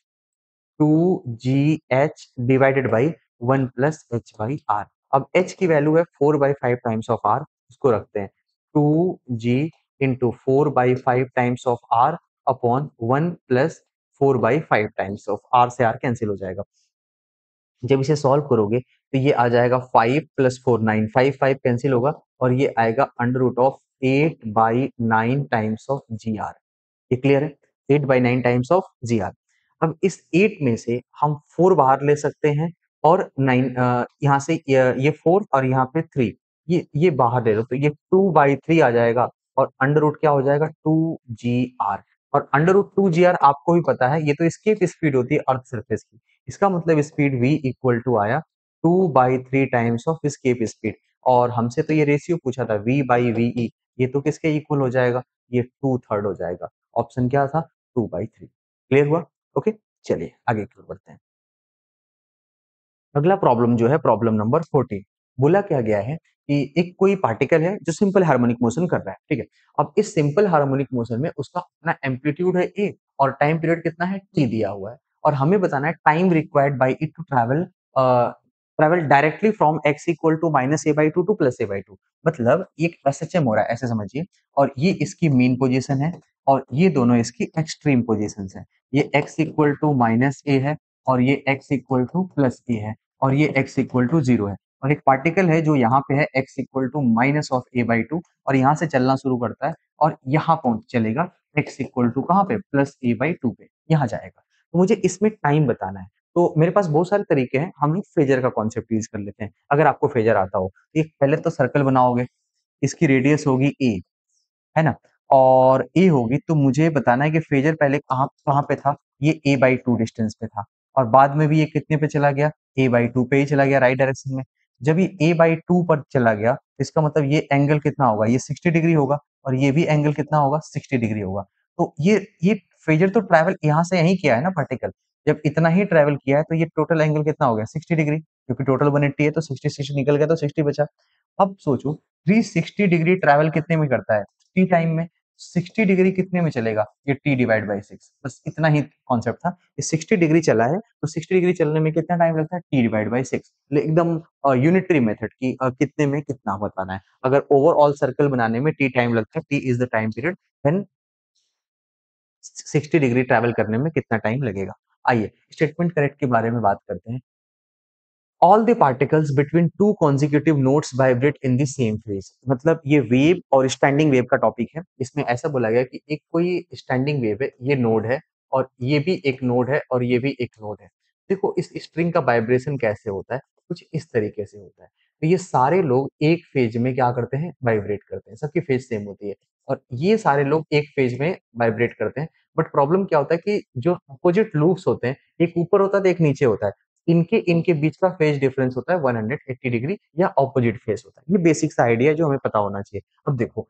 2gh divided by 1 + h/r। अब h की वैल्यू है 4/5 टाइम्स ऑफ r, इसको रखते हैं 2g into 4/5 times of r upon 1 + 4/5 times of r, से r कैंसिल हो जाएगा। जब इसे सॉल्व करोगे तो ये आ जाएगा 5 + 4 9, 5 कैंसिल होगा, और ये आएगा under root of 8/9 times of G R. ये क्लियर है, 8/9 टाइम्स ऑफ जी आर। अब इस 8 में से हम 4 बाहर ले सकते हैं, और 9 यहाँ से ये 4 और यहाँ पे 3, ये बाहर ले लो, तो ये 2/3 आ जाएगा, और अंडर रूट क्या हो जाएगा 2 जी आर। और अंडर रूट 2 जी आर आपको भी पता है, ये तो escape स्पीड होती है अर्थ सरफेस की। इसका मतलब स्पीड v इक्वल टू आया 2/3 टाइम्स ऑफ escape स्पीड। और हमसे तो ये रेशियो पूछा था v/ve, ये तो किसके इक्वल हो जाएगा, ये 2/3 हो जाएगा। ऑप्शन क्या था, 2/3। क्लियर हुआ? ओके, चलिए आगे की ओर बढ़ते हैं। अगला प्रॉब्लम जो है प्रॉब्लम नंबर 14, बोला क्या गया है कि एक कोई पार्टिकल है जो सिंपल हार्मोनिक मोशन कर रहा है, ठीक है। अब इस सिंपल हार्मोनिक मोशन में उसका अपना एम्पलीट्यूड है ए, और टाइम पीरियड कितना है टी दिया हुआ है, और हमें बताना है time required by it to travel directly from x equal to -a/2 to +a/2। मतलब एक एसएचएम हो रहा है ऐसे समझिए, और ये इसकी मीन पोजीशन है, और ये दोनों इसकी एक्सट्रीम पोजीशंस हैं। ये x इक्वल टू -a है, और ये x इक्वल टू +a है, और ये x इक्वल टू 0 है। और एक पार्टिकल है जो यहाँ पे है x इक्वल टू -a/2, और यहाँ से चलना शुरू करता है, और यहाँ पहुंच चलेगा x इक्वल टू कहाँ पे, +a/2 पे, यहाँ जाएगा। तो मुझे इसमें टाइम बताना है। तो मेरे पास बहुत सारे तरीके हैं, हम लोग फेजर का कॉन्सेप्ट यूज कर लेते हैं। अगर आपको फेजर आता हो, एक पहले तो सर्कल बनाओगे, इसकी रेडियस होगी a, है ना, और ए होगी, तो मुझे बताना है कि फेजर पहले कहाँ कहाँ पे था, ये a/2 डिस्टेंस पे था, और बाद में भी ये कितने पे चला गया, a/2 पे ही चला गया राइट डायरेक्शन में। जब ये a/2 पर चला गया, तो इसका मतलब ये एंगल कितना होगा, ये 60 डिग्री होगा, और ये भी एंगल कितना होगा, 60 डिग्री होगा। तो ये फेजर तो ट्रैवल यहाँ से यहीं किया है ना पार्टिकल, जब इतना ही ट्रैवल किया है तो ये टोटल एंगल कितना हो गया, 60 डिग्री, क्योंकि टोटल 180 है, तो 60 निकल गया तो 60 बचा। अब सोचो 360 डिग्री ट्रैवल कितने में करता है, टी टाइम में। 60 डिग्री कितने में चलेगा, ये टी डिवाइड बाई 6, बस इतना ही कॉन्सेप्ट था। ये 60 डिग्री चला है, तो 60 डिग्री चलने में कितना टाइम लगता है, टी डिवाइड बाई 6। एकदम यूनिटरी मेथड की कितने में कितना बताना है। अगर ओवरऑल सर्कल बनाने में टी टाइम लगता है, T is the time period, then 60 degree travel करने में कितना टाइम लगेगा। आइए स्टेटमेंट करेक्ट के बारे में बात करते हैं। All the particles between two consecutive notes vibrate in the same phase. मतलब ये वेव और स्टैंडिंग वेव का टॉपिक है। इसमें ऐसा बोला गया कि एक कोई स्टैंडिंग वेव है, ये नोड है और ये भी एक नोड है और ये भी एक नोड है। देखो इस स्ट्रिंग का वाइब्रेशन कैसे होता है, कुछ इस तरीके से होता है। तो ये सारे लोग एक फेज में क्या करते हैं, वाइब्रेट करते हैं, सबकी फेज सेम होती है और ये सारे लोग एक फेज में वाइब्रेट करते हैं। बट प्रॉब्लम क्या होता है कि जो अपोजिट लूप्स होते हैं, एक ऊपर होता है तो एक नीचे होता है, इनके इनके बीच का फेज डिफरेंस होता है 180 डिग्री या ऑपोजिट फेज होता है। ये बेसिक सा आइडिया है जो हमें पता होना चाहिए। अब देखो,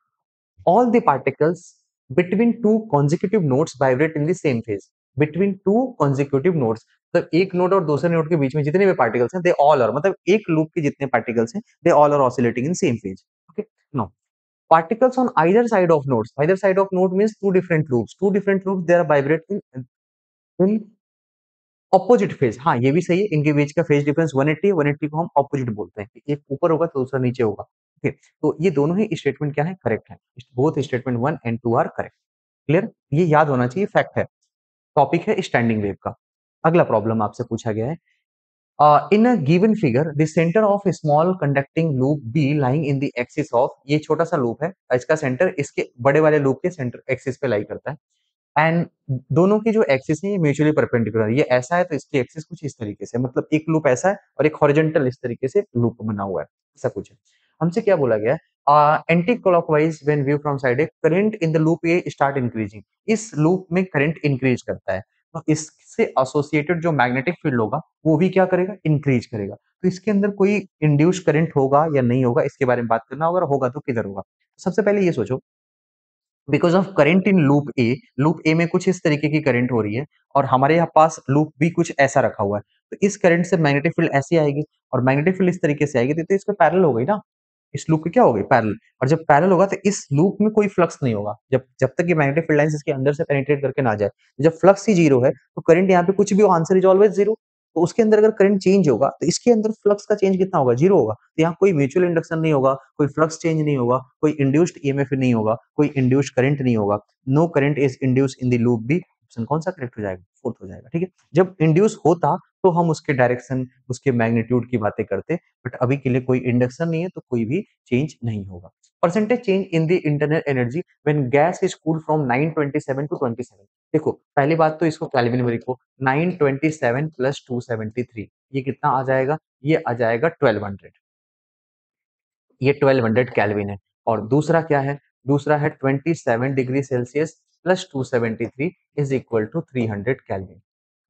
all the particles between two consecutive nodes vibrate in the same phase. Between two consecutive nodes, मतलब एक नोड और दूसरे नोड के बीच में जितने भी पार्टिकल्स हैं, दे ऑल आर, मतलब एक लूप के जितने पार्टिकल्स हैं, they all are oscillating in same phase. Okay, now particles on either side of nodes, either side of node means two different loops they are vibrating in opposite phase. हाँ, ये भी सही है, इनके बीच का फेज डिफरेंस 180 है, 180 को हम ऑपोजिट बोलते हैं, एक ऊपर होगा तो दूसरा नीचे होगा। ओके, तो ये दोनों ही स्टेटमेंट क्या है, करेक्ट है। Both statement 1 and 2 are correct. Clear, ये याद होना चाहिए, फैक्ट है। टॉपिक है स्टैंडिंग वेव का। अगला प्रॉब्लम आपसे पूछा गया है, in a given figure the center of a small conducting loop b lying in the axis of, ये छोटा सा लूप है, इसका सेंटर इसके बड़े वाले लूप के सेंटर एक्सिस पे लाई करता है। एंड दोनों की जो एक्सिस है ये म्यूचुअली परपेंडिकुलर, ये ऐसा है तो इसकी एक्सिस कुछ इस तरीके से, मतलब एक लूप ऐसा है और एक हॉरिजॉन्टल इस तरीके से लूप बना हुआ है, ऐसा कुछ है। हमसे क्या बोला गया है, anti clockwise when view from side A current in the loop A start increasing, इस लूप में करंट इंक्रीज करता है, तो इससे एसोसिएटेड जो मैग्नेटिक फील्ड होगा वो भी क्या करेगा, इंक्रीज करेगा। तो इसके अंदर कोई इंड्यूस करंट होगा या नहीं होगा, इसके बारे में बात करना होगा, अगर होगा तो किधर होगा। सबसे पहले ये सोचो, because of current in loop ए में कुछ इस तरीके की करंट हो रही है और हमारे यहाँ पास लूप भी कुछ ऐसा रखा हुआ है, तो इस करंट से मैग्नेटिक फील्ड ऐसी आएगी और मैग्नेटिक फील्ड इस तरीके से आएगी, तो इस पे पैरेलल हो गई ना, इस लूप की क्या हो गई, पैरेलल। और जब पैरेलल होगा तो इस लूप में कोई फ्लक्स नहीं होगा, जब जब तक ये मैग्नेटिक फील्ड लाइंस इसके अंदर से पेनिट्रेट करके ना जाए। जब फ्लक्स ही जीरो है तो करंट यहाँ पे कुछ भी हो, आंसर इज ऑलवेज जीरो। तो उसके अंदर अगर करंट चेंज होगा तो इसके अंदर फ्लक्स का चेंज कितना होगा, जीरो होगा। तो यहाँ कोई म्यूचुअल इंडक्शन नहीं होगा, कोई फ्लक्स चेंज नहीं होगा, कोई इंड्यूस्ड ईएमएफ नहीं होगा, कोई इंड्यूस्ड करंट नहीं होगा। No current is induced in the loop B. Option कौन सा करेक्ट हो जाएगा, फोर्थ हो जाएगा। ठीक है, जब इंड्यूस होता तो हम उसके डायरेक्शन, उसके मैग्नीट्यूड की बातें करते, बट अभी के लिए कोई इंडक्शन नहीं है तो कोई भी चेंज नहीं होगा। Percentage change in the internal energy when gas is cooled from 927 to 27। देखो पहली बात तो इसको केल्विन में लिखो, 927 प्लस 273, ये कितना आ जाएगा, ये आ जाएगा 1200, ये 1200 केल्विन है। और दूसरा क्या है, दूसरा है 27 degree Celsius plus 273 is equal to 300 kelvin.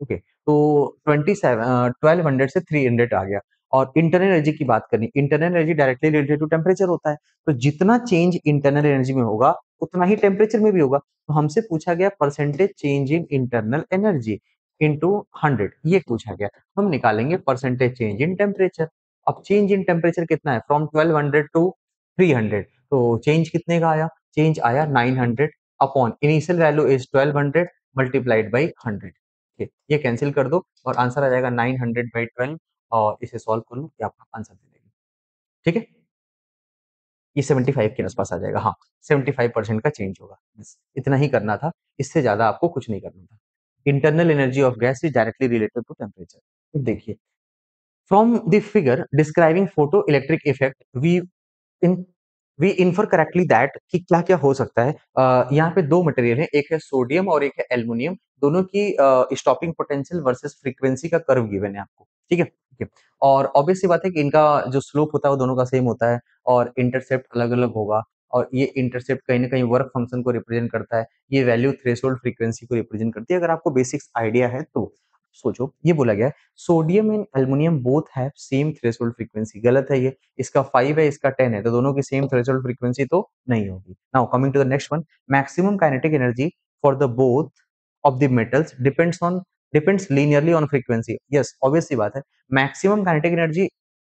Okay, तो 1200 से 300 आ गया। और इंटरनल एनर्जी की बात करनी, internal energy directly related to temperature होता है, तो जितना चेंज इंटरनल एनर्जी में होगा उतना ही टेम्परेचर में भी होगा। तो हमसे पूछा गया percentage change in internal energy into 100, ये पूछा गया। हम निकालेंगे परसेंटेज चेंज इन टेम्परेचर। अब चेंज इन टेम्परेचर कितना है, फ्रॉम 1200 टू 300, तो चेंज कितने का आया, चेंज आया 900 upon initial value is 1200 multiplied by 100। ये कैंसिल कर दो और आंसर आ जाएगा 900 बाई 12, और इसे सॉल्व कर लो, ये आपका आंसर दे देगी। ठीक है, ये 75 के आसपास आ जाएगा। हाँ, 75% का चेंज होगा, बस इतना ही करना था, इससे ज्यादा आपको कुछ नहीं करना था। Internal energy of gas is directly related to temperature. देखिए, from the figure describing photoelectric effect in we infer correctly that कि क्या क्या हो सकता है। यहाँ पे दो मटेरियल है, एक है सोडियम और एक है एल्युमिनियम, दोनों की स्टॉपिंग पोटेंशियल वर्सेस फ्रीक्वेंसी का कर्व गिवन है आपको। ठीक है, ठीक है। और ऑब्वियस सी बात है कि इनका जो स्लोप होता है वो दोनों का सेम होता है और इंटरसेप्ट अलग अलग होगा, और ये इंटरसेप्ट कहीं ना कहीं वर्क फंक्शन को रिप्रेजेंट करता है, ये वैल्यू थ्रेशोल्ड फ्रीक्वेंसी को रिप्रेजेंट करती है। अगर आपको बेसिक्स आइडिया है तो सोचो, ये बोला गया है sodium and aluminium both have same threshold frequency, गलत है ये। इसका 5 है, इसका 10 है, तो दोनों की सेम थ्रेशोल्ड फ्रीक्वेंसी तो नहीं होगी। Now coming to the next one, maximum kinetic energy for the both of the metals depends linearly on frequency. Yes, obvious सी बात है, maximum kinetic energy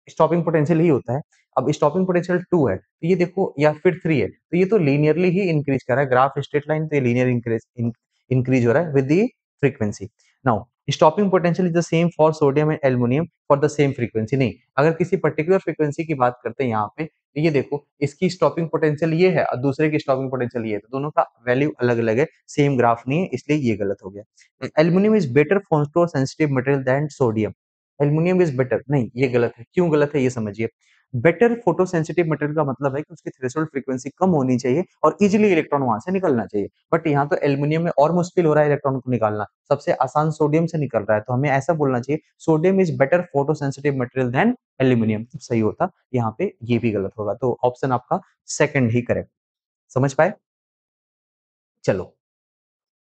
stopping potential ही होता है। अब स्टॉपिंग पोटेंशियल 2 है तो ये देखो, या फिर 3 है तो ये तो लीनियरली ही इंक्रीज कर रहा है, ग्राफ स्ट्रेट लाइन, तो ये लीनियर इंक्रीज हो रहा है with the frequency. Now stopping potential is the same for sodium and aluminium for the same frequency, नहीं, अगर किसी पर्टिकुलर फ्रीक्वेंसी की बात करते हैं यहाँ पे, तो ये देखो इसकी स्टॉपिंग पोटेंशियल ये है और दूसरे की स्टॉपिंग पोटेंशियल ये है, तो दोनों का वैल्यू अलग अलग है, सेम ग्राफ नहीं है, इसलिए ये गलत हो गया। Aluminium is better photo sensitive material than sodium, aluminium is better, नहीं ये गलत है। क्यों गलत है ये समझिए। बेटर फोटोसेंसिटिव मटेरियल का मतलब है कि उसकी थ्रेशोल्ड फ्रीक्वेंसी कम होनी चाहिए और इजीली इलेक्ट्रॉन वहां से निकलना चाहिए। बट यहाँ तो एल्युमिनियम में और मुश्किल हो रहा है इलेक्ट्रॉन को निकालना, सबसे आसान सोडियम से निकल रहा है, तो हमें ऐसा बोलना चाहिए sodium is better photosensitive material then aluminium, सही होता। यहाँ पे ये भी गलत होगा, तो ऑप्शन आपका सेकंड ही करेक्ट। समझ पाए? चलो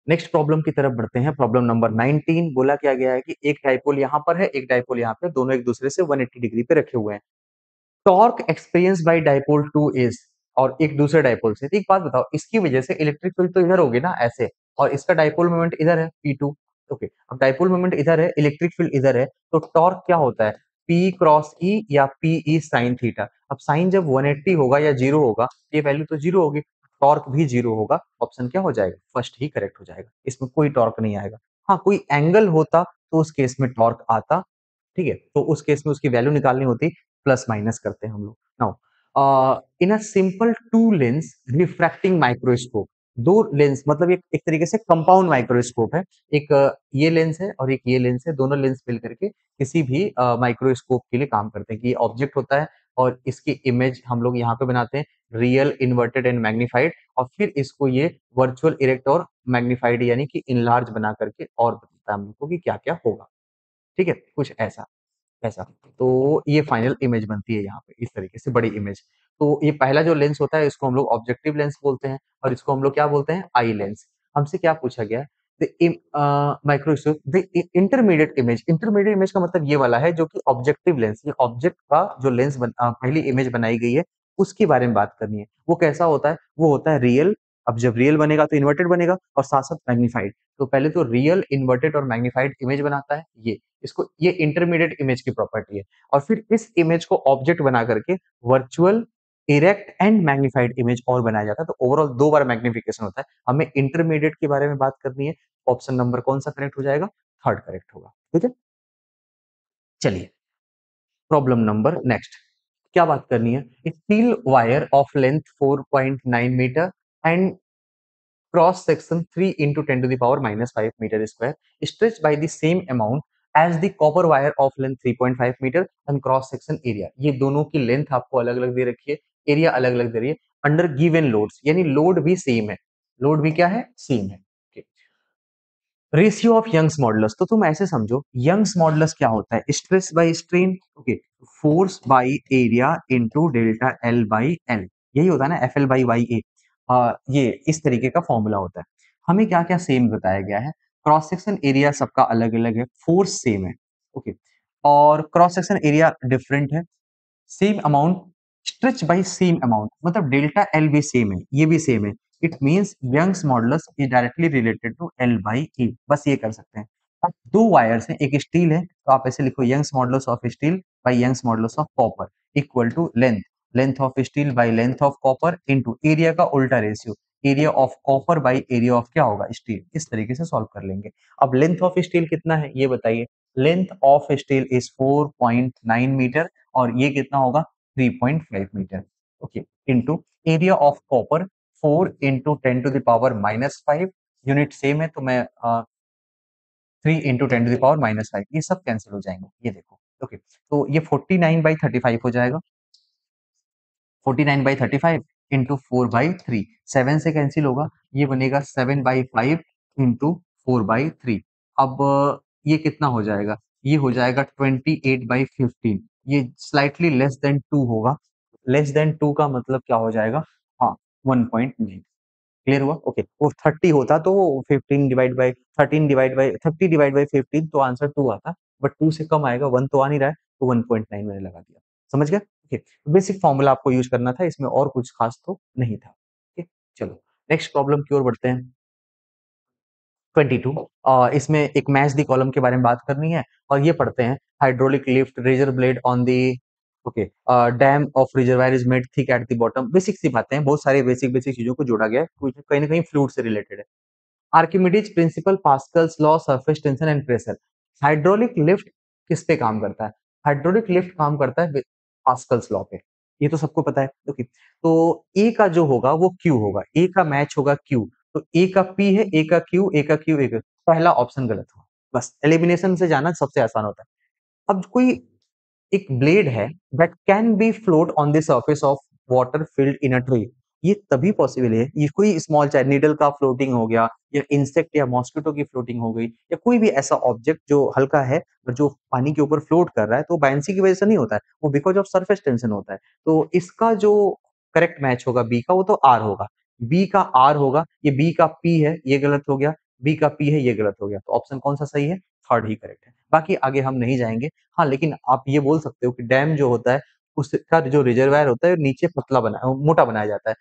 नेक्स्ट प्रॉब्लम की तरफ बढ़ते हैं। प्रॉब्लम नंबर 19 बोला क्या गया है कि एक डाइपोल यहाँ पर है, एक डाइपोल यहाँ पे, दोनों एक दूसरे से 180 डिग्री पे रखे हुए हैं। Torque experience by dipole 2 is, और एक दूसरे डाइपोल से, तो एक बात बताओ, इसकी वजह से इलेक्ट्रिक फील्ड तो इधर होगी ना ऐसे, और इसका डाइपोल मोमेंट इधर है P2। ओके, अब डाइपोल मोमेंट इधर है, इलेक्ट्रिक फील्ड इधर है, तो टॉर्क क्या होता है, P क्रॉस E या PE साइन थीटा। अब साइन जब 180 होगा या जीरो होगा, ये वैल्यू तो जीरो होगी, टॉर्क भी जीरो होगा। ऑप्शन क्या हो जाएगा, फर्स्ट ही करेक्ट हो जाएगा, इसमें कोई टॉर्क नहीं आएगा। हाँ कोई एंगल होता तो उस केस में टॉर्क आता, ठीक है, तो उस केस में उसकी वैल्यू निकालनी होती, प्लस माइनस करते हैं हम लोग। Now in a simple two lens refracting microscope, दो लेंस मतलब एक तरीके से कंपाउंड माइक्रोस्कोप है, एक ये लेंस है और एक ये लेंस है, दोनों लेंस मिल करके किसी भी माइक्रोस्कोप के लिए काम करते हैं कि ये ऑब्जेक्ट होता है और इसकी इमेज हम लोग यहाँ पे बनाते हैं, रियल इन्वर्टेड एंड मैग्नीफाइड, और फिर इसको ये वर्चुअल इरेक्ट और मैग्नीफाइड यानी कि इनलार्ज बना करके और बताता है हम लोग को कि क्या क्या होगा। ठीक है, कुछ ऐसा ऐसा। तो ये फाइनल इमेज बनती है यहाँ पे इस तरीके से बड़ी इमेज। तो ये पहला जो लेंस होता है इसको हम लोग ऑब्जेक्टिव लेंस बोलते हैं और इसको हम लोग क्या बोलते हैं, आई लेंस। हमसे क्या पूछा गया, microscope the intermediate image, intermediate image का मतलब ये वाला है जो कि ऑब्जेक्टिव लेंस, ये ऑब्जेक्ट का जो लेंस पहली इमेज बनाई गई है उसके बारे में बात करनी है। वो कैसा होता है, वो होता है रियल। अब जब रियल बनेगा तो इन्वर्टेड बनेगा और साथ साथ मैग्नीफाइड, तो पहले तो रियल इन्वर्टेड और मैग्नीफाइड इमेज बनाता है ये, इसको ये इंटरमीडिएट इमेज की प्रॉपर्टी है। और फिर इस इमेज को ऑब्जेक्ट बना करके virtual erect and magnified image और बनाया जाता है, तो ओवरऑल दो बार मैग्निफिकेशन होता है। हमें इंटरमीडिएट के बारे में बात करनी है, ऑप्शन नंबर कौन सा करेक्ट हो जाएगा, थर्ड करेक्ट होगा। ठीक है, चलिए प्रॉब्लम नंबर नेक्स्ट, क्या बात करनी है, steel wire of length 4.9 metre and cross section 3 into 10 to the power minus 5 meter square stretched by the same amount as the copper wire of length 3.5 meter and cross section area। ये दोनों की length आपको अलग अलग दे रखी है, area अलग अलग दे रही है, अंडर गिवन लोड्स, यानी लोड भी सेम है, लोड भी क्या है, सेम है। रेशियो ऑफ यंग्स मॉडुलस, तो तुम ऐसे समझो यंग्स मॉडुलस क्या होता है, stress by strain, okay, force by area into delta L by L, यही होता है ना, एफ एल बाई वाई ए। ये इस तरीके का फॉर्मूला होता है। हमें क्या क्या सेम बताया गया है, क्रॉस सेक्शन एरिया सबका अलग अलग है, फोर्स सेम है, ओके, और क्रॉस सेक्शन एरिया डिफरेंट है, same amount, stretch by same amount, मतलब डेल्टा एल भी सेम है, ये भी सेम है। It means Young's modulus is directly related to L by E, बस ये कर सकते हैं। अब दो वायर्स हैं, एक स्टील है, तो आप ऐसे लिखो Young's modulus of steel by Young's modulus of copper equal to length, length of steel by length of copper into area का उल्टा ratio, area of copper by area of क्या होगा, स्टील। इस तरीके से सॉल्व कर लेंगे। अब लेंथ ऑफ स्टील कितना है ये बताइए, length of steel is 4.9 metre और ये कितना होगा 3.5 metre, okay, into area of copper 4 into 10 to the power -5, unit same है तो मैं 3 इंटू 10 टू द पावर -5, ये सब कैंसिल हो जाएंगे, ये देखो, ओके, तो ये 49/35 हो जाएगा, 49/35 इंटू 4/3, 7 से कैंसिल होगा, ये बनेगा 7/5 इंटू 4/3। अब ये कितना हो जाएगा, ये हो जाएगा 28/15, ये स्लाइटली लेस देन 2 होगा, लेस देन 2 का मतलब क्या हो जाएगा, हाँ 1.9, क्लियर हुआ, ओके। वो 30 होता तो 15 divide by 13 divide by 30 divide by 15 तो आंसर 2 आता, बट 2 से कम आएगा, 1 तो आ नहीं रहा है, तो 1.9 मैंने लगा दिया, समझ गए, ओके। बेसिक फॉर्मूला आपको यूज करना था, इसमें और कुछ खास तो नहीं था, ओके। चलो नेक्स्ट प्रॉब्लम की ओर बढ़ते हैं। 22, इसमें एक मैच द कॉलम के बारे में बात करनी है और ये पढ़ते हैं, hydraulic lift razor blade on the, okay, dam of reservoir is made thick at the bottom, basic सी बातें हैं, बहुत सारे बेसिक बेसिक चीजों को जोड़ा गया है, कुछ कहीं ना कहीं फ्लूइड से रिलेटेड है। Archimedes principle, Pascal's law, surface tension and pressure. Hydraulic lift किस पे काम करता है, हाइड्रोलिक लिफ्ट काम करता है पास्कल्स लॉ पे, ये तो सबको पता है, ओके। तो ए का जो होगा वो क्यू होगा, ए का मैच होगा क्यू, तो ए का पी है, ए का क्यू, ए का क्यू, ए का, पहला ऑप्शन गलत हुआ, बस एलिमिनेशन से जाना सबसे आसान होता है। अब कोई एक ब्लेड है that can be float on the surface of water filled in a tree. ये तभी पॉसिबल है, ये कोई स्मॉल चाहे नीडल का फ्लोटिंग हो गया या इंसेक्ट या मॉस्किटो की फ्लोटिंग हो गई या कोई भी ऐसा ऑब्जेक्ट जो हल्का है और जो पानी के ऊपर फ्लोट कर रहा है, तो बायंसी की वजह से नहीं होता है, वो बिकॉज ऑफ सरफेस टेंशन होता है। तो इसका जो करेक्ट मैच होगा बी का, वो तो आर होगा। बी का आर होगा, ये बी का पी है, ये गलत हो गया। बी का पी है, ये गलत हो गया। तो ऑप्शन कौन सा सही है? थर्ड ही करेक्ट है। बाकी आगे हम नहीं जाएंगे। हाँ, लेकिन आप ये बोल सकते हो कि डैम जो होता है, उसका जो रिजर्वायर होता है नीचे पतला मोटा बनाया जाता है।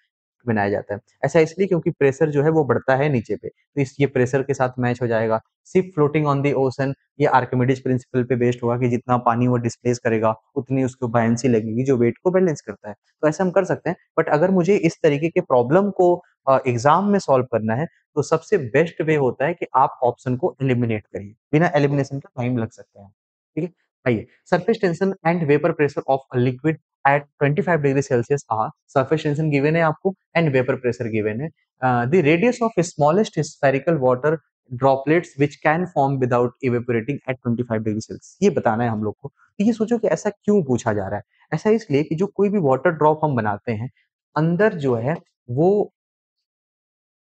ऐसा इसलिए क्योंकि प्रेशर जो है वो बढ़ता है नीचे पे, तो इस ये प्रेशर के साथ मैच हो जाएगा। Ship floating on the ocean, ये आर्किमिडीज प्रिंसिपल पे बेस्ड होगा कि जितना पानी वो डिस्प्लेस करेगा उतनी उसको बायंसी लगेगी जो वेट को बैलेंस करता है। तो ऐसा हम कर सकते हैं। बट अगर मुझे इस तरीके के प्रॉब्लम को एग्जाम में सॉल्व करना है, तो सबसे बेस्ट वे होता है कि आप ऑप्शन को एलिमिनेट करिए। बिना एलिमिनेशन का टाइम लग सकता है। ठीक है, आइए। Surface tension and vapour pressure of a liquid at 25 degree Celsius are. Surface tension given है आपको एंड वेपर प्रेशर गिवन है। The radius of smallest spherical water droplets which can form without evaporating at 25 degree Celsius, ये बताना है हम लोग को। तो ये सोचो कि ऐसा क्यों पूछा जा रहा है। ऐसा इसलिए कि जो कोई भी वाटर ड्रॉप हम बनाते हैं, अंदर जो है वो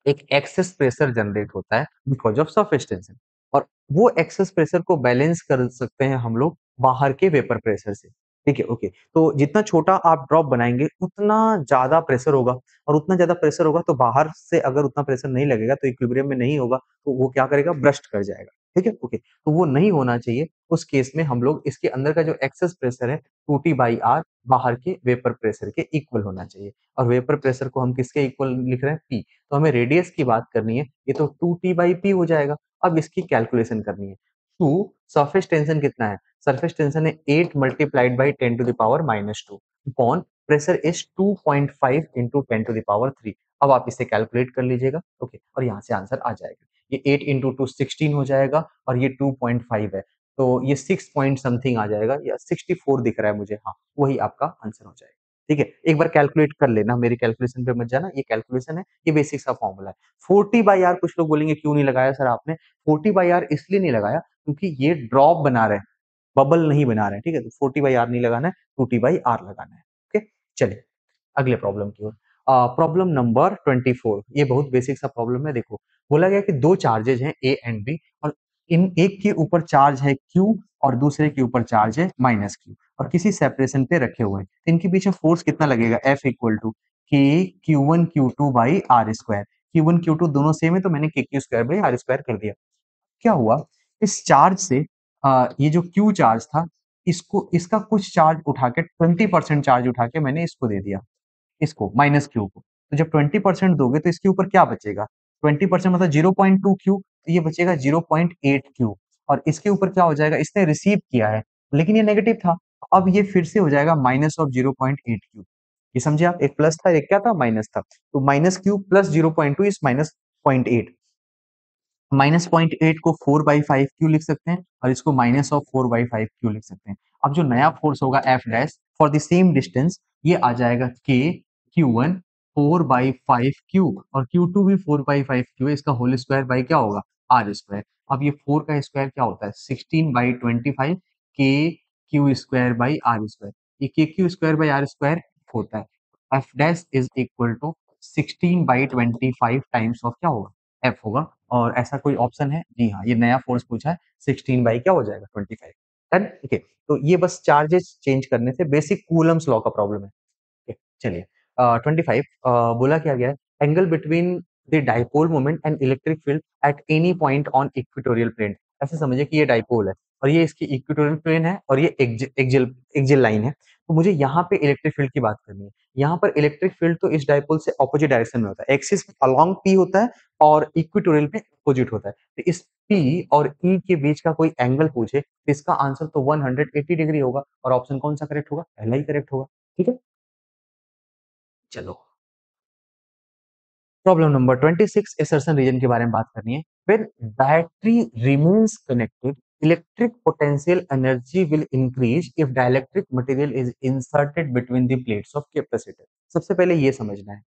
एक एक्सेस प्रेशर जनरेट होता है बिकॉज ऑफ सरफेस टेंशन, और वो एक्सेस प्रेशर को बैलेंस कर सकते हैं हम लोग बाहर के वेपर प्रेशर से। ठीक है, ओके। तो जितना छोटा आप ड्रॉप बनाएंगे उतना ज्यादा प्रेशर होगा, और उतना ज्यादा प्रेशर होगा तो बाहर से अगर उतना प्रेशर नहीं लगेगा तो इक्विलिब्रियम में नहीं होगा, तो वो क्या करेगा, ब्रस्ट कर जाएगा। ठीक है, ओके। तो वो नहीं होना चाहिए। उस केस में हम लोग इसके अंदर का जो एक्सेस प्रेशर है 2T/R बाहर के वेपर प्रेशर के इक्वल होना चाहिए। और वेपर प्रेशर को हम किसके इक्वल लिख रहे हैं? P। तो हमें रेडियस की बात करनी है, ये तो 2T/P हो जाएगा। अब इसकी कैलकुलेशन करनी है। 2, सरफेस टेंशन कितना है? सरफेस टेंशन है 8 multiplied by 10 to the power -2 upon pressure is 2.5 into 10 to the power 3। अब आप इसे कैलकुलेट कर लीजिएगा, ओके, और यहाँ से आंसर आ जाएगा। ये 8 इंटू 2 16 हो जाएगा, और ये 2.5 है, तो ये 6 पॉइंट समथिंग आ जाएगा, या 64 दिख रहा है मुझे। हाँ, वही आपका आंसर हो जाएगा। ठीक है, एक बार कैलकुलेट कर लेना, मेरी कैलकुलेशन पे मत जाना, ये कैलकुलेशन है, ये बेसिक सा फॉर्मूला है। 40/R, कुछ लोग बोलेंगे क्यों नहीं लगाया सर आपने? 40/R इसलिए नहीं लगाया क्योंकि ये ड्रॉप बना रहे हैं, बबल नहीं बना रहे हैं। ठीक है, तो 40/R नहीं लगाना है, 2T/R लगाना है। ओके, चलिए अगले प्रॉब्लम की ओर। प्रॉब्लम नंबर 24, ये बहुत बेसिक सा प्रॉब्लम है। देखो, बोला गया कि दो चार्जेज हैं ए एंड बी, और इन एक के ऊपर चार्ज है Q और दूसरे के ऊपर चार्ज है -Q, और किसी सेपरेशन पे रखे हुए हैं। तो इनके बीच में फोर्स कितना लगेगा? F इक्वल टू के Q1 Q2/R²। Q1 Q2 दोनों सेम है, तो मैंने KQ²/R² कर दिया। क्या हुआ, इस चार्ज से ये जो Q चार्ज था, इसको इसका कुछ चार्ज उठा के 20% चार्ज उठा के मैंने इसको दे दिया, इसको -Q को। तो जब 20% दोगे तो इसके ऊपर क्या बचेगा? 20% मतलब 0.2 Q, तो ये बचेगा 0.8 Q, और इसके ऊपर क्या हो जाएगा? इसने रिसीव किया है, लेकिन ये नेगेटिव था। अब ये फिर से हो जाएगा माइनस ऑफ 0.8 Q। ये समझे आप? एक प्लस था, एक क्या था? माइनस था। तो -Q प्लस 0.2 इज -0.8। -0.8 को 4/5 क्यों लिख सकते हैं, और इसको माइनस ऑफ 4/5 क्यों लिख सकते हैं। अब जो नया फोर्स होगा F dash for the same distance, ये आ जाएगा K Q1 4/5 Q, और Q2 भी 4/5 Q है, इसका होल स्क्वायर बाई क्या होगा? R²। अब ये 4 का स्क्वायर क्या होता है? 16/25 K Q²/R²। ये KQ²/R² होता है। F dash is equal to 16/25 times of क्या होगा? F होगा। और ऐसा कोई ऑप्शन है? जी हाँ, ये नया फोर्स पूछा है, 16 बाई क्या हो जाएगा? 25। डन, ठीक है। तो ये बस चार्जेस चेंज करने से, बेसिक कूलम्स लॉ का प्रॉब्लम है। ठीक है, चलिए। 25, बोला क्या गया है? Angle between the dipole moment and electric field at any point on equatorial plane. ऐसे समझिए कि ये डाइपोल है, और ये इसकी इक्वेटोरियल प्लेन है, और ये एक्सियल एक्सियल लाइन है। तो मुझे यहाँ पे इलेक्ट्रिक फील्ड की बात करनी है। यहाँ पर इलेक्ट्रिक फील्ड तो इस डाइपोल से ऑपोजिट डायरेक्शन में होता है, एक्सिस अलोंग P होता है, और इक्वेटोरियल पे अपोजिट होता है। तो इस P और E के बीच का कोई एंगल पूछे, तो इसका आंसर तो 180 डिग्री होगा, और ऑप्शन कौन सा करेक्ट होगा? पहला ही करेक्ट होगा। ठीक है, चलो। प्रॉब्लम नंबर 26, असर्शन रीजन के बारे में बात करनी है। When battery remains connected, electric potential energy will increase if dielectric material is inserted between the plates of capacitor. सबसे पहले ये समझना है,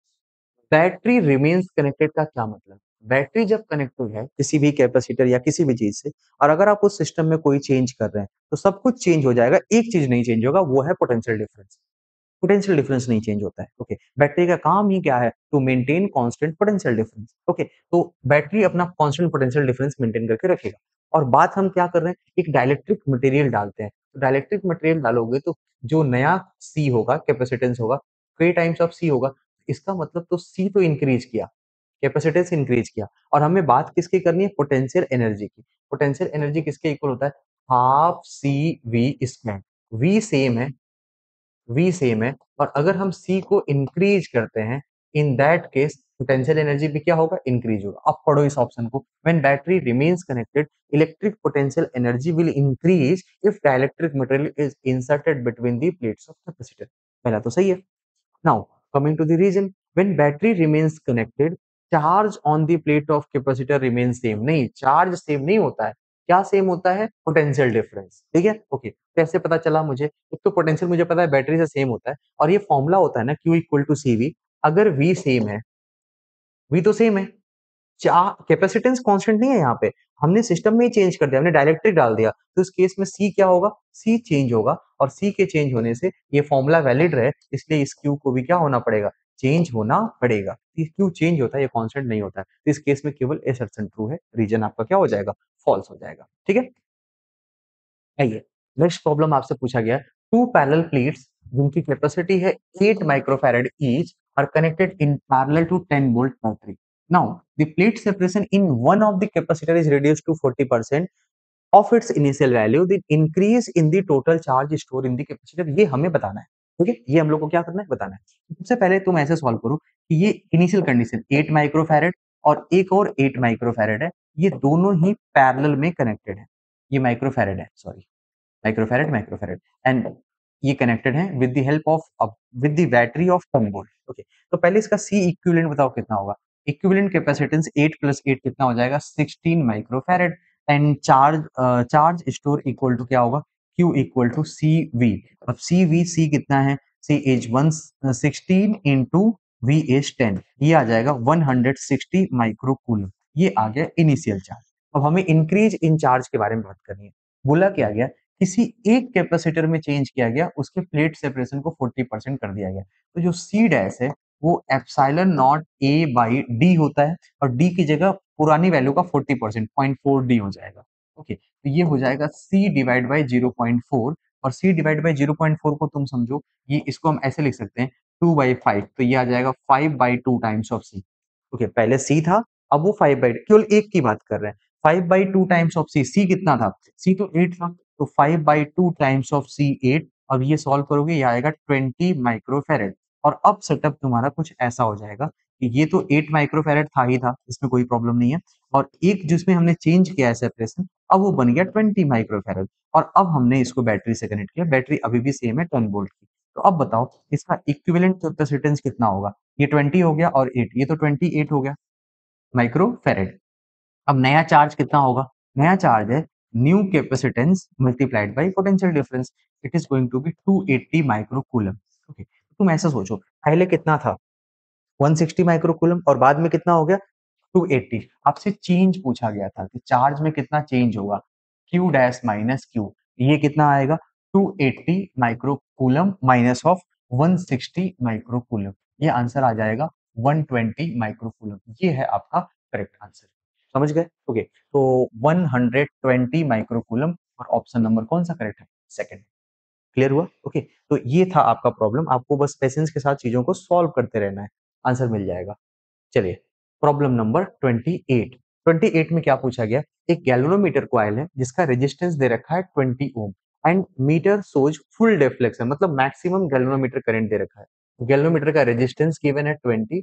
बैटरी रिमेन्स कनेक्टेड का क्या मतलब? बैटरी जब कनेक्टेड है किसी भी कैपेसिटर या किसी भी चीज से और अगर आप उस सिस्टम में कोई चेंज कर रहे हैं तो सब कुछ चेंज हो जाएगा, एक चीज नहीं चेंज होगा, वो है पोटेंशियल डिफरेंस। पोटेंशियल डिफरेंस नहीं चेंज होता है। ओके, बैटरी का काम ही क्या है? To maintain constant potential difference. Okay, तो बैटरी अपना कांस्टेंट पोटेंशियल डिफरेंस मेंटेन करके रखेगा। और बात हम क्या कर रहे हैं, एक डाइलेक्ट्रिक मटेरियल डालते हैं, तो डाइलेक्ट्रिक मटेरियल डालोगे तो जो नया सी होगा, कैपेसिटेंस होगा, के टाइम्स ऑफ सी होगा। इसका मतलब तो सी तो इंक्रीज किया, कैपेसिटेंस इंक्रीज किया, और हमें बात किसकी करनी है? पोटेंशियल एनर्जी की। पोटेंशियल एनर्जी किसके इक्वल होता है? Half C V square. V same है, वी सेम है, और अगर हम सी को इंक्रीज करते हैं, in that case potential energy भी क्या होगा? इंक्रीज होगा। अब पढ़ो इस ऑप्शन को, when battery remains connected electric potential energy will increase if dielectric material is inserted between the plates of capacitor. पहला तो सही है। Now, coming to the reason, when battery remains connected, charge on the plate of capacitor remains same। नहीं, charge same नहीं होता है। क्या same होता है? Potential difference. ठीक है, ओके। कैसे पता चला मुझे? एक तो पोटेंशियल मुझे पता है बैटरी से सेम होता है, और ये फॉर्मूला होता है ना, Q equal to C V. अगर V सेम है, V तो सेम है, चा कैपेसिटेंस कांस्टेंट नहीं है यहाँ पे, हमने सिस्टम में ही चेंज कर दिया, हमने डाइलेक्ट्रिक डाल दिया, तो इस केस में सी क्या होगा? सी चेंज होगा, और सी के चेंज होने से ये फॉर्मूला वैलिड रहे, इसलिए इस क्यू को भी क्या होना पड़ेगा? चेंज होना पड़ेगा। क्यू चेंज होता है, ये कांस्टेंट नहीं होता है, तो इस केस में केवल असर्शन ट्रू है, रीजन आपका क्या हो जाएगा? फॉल्स हो जाएगा। ठीक है, आइए नेक्स्ट प्रॉब्लम आपसे पूछा गया, टू पैरेलल प्लेट्स जिनकी कैपेसिटी है 8 microfarad each are connected in parallel to 10 volt battery. Now the plate separation in one of the capacitor is reduced to 40% of its initial value, the increase in the total charge store in the capacitor. ये हमें बताना है। ठीक है, ये हम लोग को क्या करना है? बताना है। सबसे पहले तुम ऐसे सॉल्व करो कि ये इनिशियल कंडीशन 8 माइक्रोफैराड और एक और 8 माइक्रोफैराड है, ये दोनों ही पैरेलल में कनेक्टेड है। ये माइक्रोफैराड है, सॉरी, माइक्रोफैरड माइक्रोफैरड, एंड ये कनेक्टेड है with the help of with the battery of 10 volt. Okay, तो पहले इसका सी इक्विवेलेंट बताओ कितना होगा? इक्विवेलेंट कैपेसिटेंस 8 प्लस 8 कितना हो जाएगा? 16 microfarad, and charge store equal to क्या होगा? Q equal to C V. अब सी कितना है? C is 116 into V is 10, ये आ जाएगा 160 माइक्रो कूलम। ये आ गया इनिशियल चार्ज। अब हमें इंक्रीज इन चार्ज के बारे में बात करनी है। बोला क्या गया? किसी एक कैपेसिटर में चेंज किया गया, उसके प्लेट सेपरेशन को 40% कर दिया गया, तो जो सी डैश है वो epsilon not a by D होता है, और डी की जगह पुरानी वैल्यू का 40% 0.4 डी हो जाएगा। ओके, तो ये हो जाएगा सी डिवाइड बाई 0.4, और सी डिवाइड बाई 0.4 को तुम समझो, ये इसको हम ऐसे लिख सकते हैं 2/5, तो ये आ जाएगा 5/2 टाइम्स ऑफ सी। ओके, पहले सी था, अब वो 5/2, केवल एक की बात कर रहे हैं। 5/2 टाइम्स ऑफ सी, सी कितना था? सी तो 8 था, तो 5/2 टाइम्स ऑफ सी 8। अब ये सॉल्व करोगे, ये आएगा 20 माइक्रोफैरड। और अब सेटअप तुम्हारा कुछ ऐसा हो जाएगा कि ये तो 8 माइक्रोफैरड था ही था, इसमें कोई प्रॉब्लम नहीं है, और एक जिसमें हमने चेंज किया है सेपरेशन, अब वो बन गया 20 माइक्रोफैरड, और अब हमने इसको बैटरी से कनेक्ट किया, बैटरी अभी भी सेम है 10 वोल्ट की। तो अब बताओ इसका इक्विवेलेंट कैपेसिटेंस कितना होगा? ये 20 हो गया, और 8, ये तो 28 हो गया माइक्रोफैरड। अब नया चार्ज कितना होगा? नया चार्ज है new capacitance multiplied by potential difference, it is going to be 280 micro coulomb. Okay, तुम ऐसा सोचो, पहले कितना था? 160 माइक्रो कूलम, और बाद में कितना हो गया? 280। आपसे चेंज पूछा गया था कि चार्ज में कितना चेंज होगा, Q डैश माइनस Q, ये कितना आएगा? 280 micro coulomb minus of 160 micro coulomb, ये आंसर आ जाएगा 120 माइक्रो कूलम। ये है आपका करेक्ट आंसर। समझ गए? ओके, तो 120 माइक्रो कूलम, और ऑप्शन नंबर कौन सा करेक्ट है? सेकंड। क्लियर हुआ? ओके, तो ये था आपका प्रॉब्लम, आपको बस पेशेंस के साथ चीजों को सॉल्व करते रहना है, आंसर मिल जाएगा। चलिए, प्रॉब्लम नंबर 28। 28 में क्या पूछा गया? एक गैल्वेनोमीटर कॉइल है जिसका रेजिस्टेंस दे रखा है 20 ohm, and meter shows full deflection, मतलब मैक्सिमम गैल्वेनोमीटर करंट दे रखा है। गैल्वेनोमीटर का रेजिस्टेंस गिवन है 20,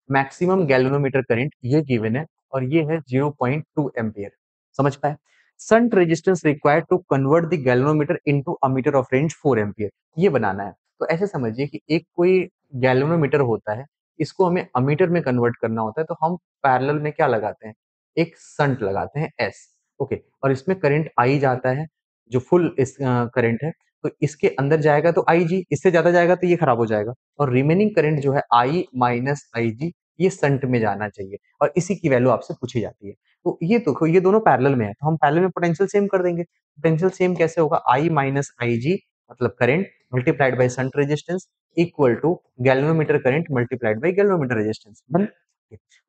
मैक्सिमम गैल्वेनोमीटर करंट ये गिवन है, और ये है 0.2 एम्पियर। समझ पाए? Shunt resistance required to convert the galvanometer into a meter of range 4 ampere, ये बनाना है। तो ऐसे समझिए कि एक कोई गैल्वेनोमीटर होता है, इसको हमें अमीटर में कन्वर्ट करना होता है, तो हम पैरेलल में क्या लगाते हैं? एक शंट लगाते हैं एस। ओके, और इसमें करंट आई जाता है, जो फुल इस करंट है, तो इसके अंदर जाएगा तो आई जी, इससे ज्यादा जाएगा तो ये खराब हो जाएगा, और रिमेनिंग करंट जो है आई माइनस आई जी, ये संट में जाना चाहिए और इसी की वैल्यू आपसे पूछी जाती है। तो ये देखो ये दोनों पैरेलल में है, तो हम पैरेलल में पोटेंशियल सेम कर देंगे। पोटेंशियल सेम कैसे होगा? I माइनस IG मतलब current multiplied by shunt resistance equal to galvanometer current multiplied by galvanometer resistance. Done?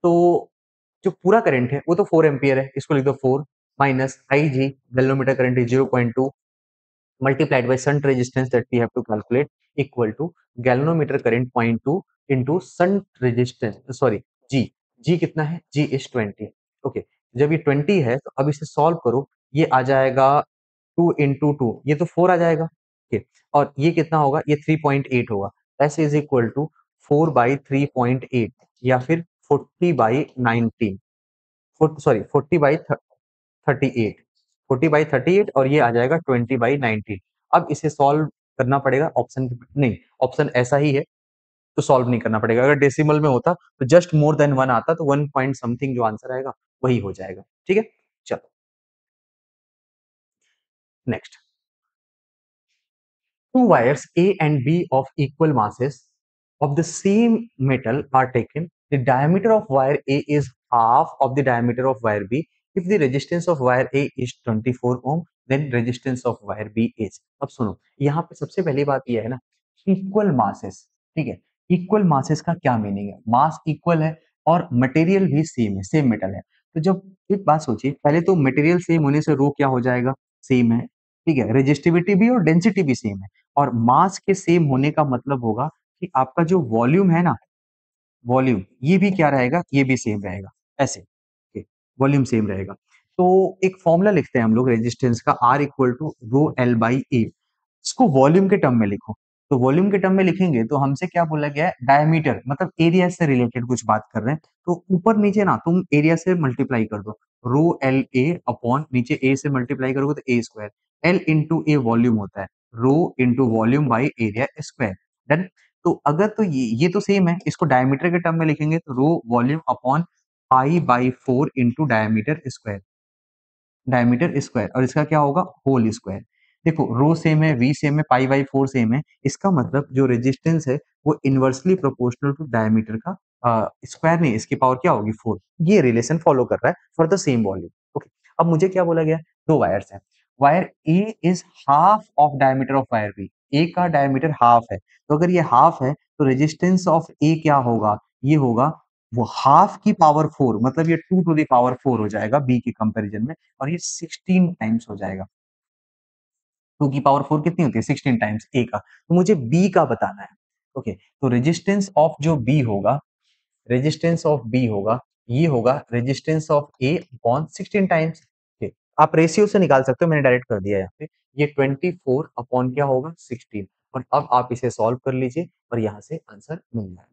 तो जो पूरा करंट है वो तो 4 एम्पीयर है, इसको लिख दो 4 minus IG galvanometer current is 0.2 multiplied by shunt resistance that we have to calculate equal to galvanometer current 0.2 into shunt resistance sorry G G कितना है? G is 20 okay. जब ये 20 है तो अब इसे सॉल्व करो, ये आ जाएगा 2 into 2 ये तो 4 आ जाएगा ओके। और ये कितना होगा? ये 3.8 होगा। ऐसे इज इक्वल टू 4 बाई 3.8 या फिर 40 बाई 19 सॉरी 40 बाई 38 40 बाई 38 और ये आ जाएगा 20 बाई 19। अब इसे सॉल्व करना पड़ेगा ऑप्शन नहीं, ऑप्शन ऐसा ही है तो सॉल्व नहीं करना पड़ेगा। अगर डेसिमल में होता तो जस्ट मोर देन 1 आता तो 1 पॉइंट समथिंग जो आंसर आएगा वही हो जाएगा। ठीक है, चलो next. Two wires A and B of equal masses of the same metal are taken. The diameter of wire A is half of the diameter of wire B. If the resistance of wire A is 24 ohm, then resistance of wire B is. अब सुनो, यहाँ पे सबसे पहली बात यह है ना, इक्वल मासेस, ठीक है। इक्वल मासेस का क्या मीनिंग है? मास इक्वल है और मटेरियल भी सेम है, सेम मेटल है। तो जब एक बात सोचिए, पहले तो मटेरियल सेम होने से रो क्या हो जाएगा? सेम है, ठीक है। रेजिस्टिविटी भी और डेंसिटी भी सेम है। और मास के सेम होने का मतलब होगा कि आपका जो वॉल्यूम है ना, वॉल्यूम ये भी क्या रहेगा? ये भी सेम रहेगा, ऐसे वॉल्यूम सेम रहेगा। तो एक फॉर्मूला लिखते हैं हम लोग रेजिस्टेंस का, R equal to rho L by A. इसको वॉल्यूम के टर्म में लिखो। तो वॉल्यूम के टर्म में लिखेंगे तो हमसे क्या बोला गया है? डायमीटर मतलब एरिया से रिलेटेड कुछ बात कर रहे हैं, तो ऊपर नीचे ना तुम एरिया से मल्टीप्लाई कर दो। रो एल ए अपॉन नीचे ए से मल्टीप्लाई करोगे तो A square. L into A volume होता है, rho into volume by area square. Done. तो अगर तो ये तो सेम है, इसको डायमीटर के टर्म में लिखेंगे तो rho volume upon pi by 4 into diameter square, diameter square और इसका क्या होगा? Whole square. देखो रो सेम है, वी सेम है, पाई बाई 4 सेम है, इसका मतलब जो रेजिस्टेंस है वो इनवर्सली प्रोपोर्शनल टू डायमीटर का स्क्वायर नहीं, इसकी पावर क्या होगी? 4। ये रिलेशन फॉलो कर रहा है for the same volume. Okay, अब मुझे क्या बोला गया? दो वायर्स हैं, wire A is half of diameter of wire B. A का डायमीटर हाफ है, तो अगर ये हाफ है तो रेजिस्टेंस ऑफ ए क्या होगा? ये होगा वो हाफ की पावर 4, मतलब ये 2 टू द पावर 4 हो जाएगा बी के कंपैरिजन में, और ये 16 टाइम्स हो जाएगा। 2 की पावर 4 कितनी होती है? 16 टाइम्स ए का। तो मुझे बी का बताना है। ओके, तो रेजिस्टेंस ऑफ जो बी होगा, रेजिस्टेंस ऑफ बी होगा, ये होगा resistance of A upon 16 times. Okay, आप रेशियो से निकाल सकते हो, मैंने डायरेक्ट कर दिया है यहाँ पे। ये 24 अपॉन क्या होगा? 16। और अब आप इसे सॉल्व कर लीजिए और यहाँ से आंसर मिल जाएगा।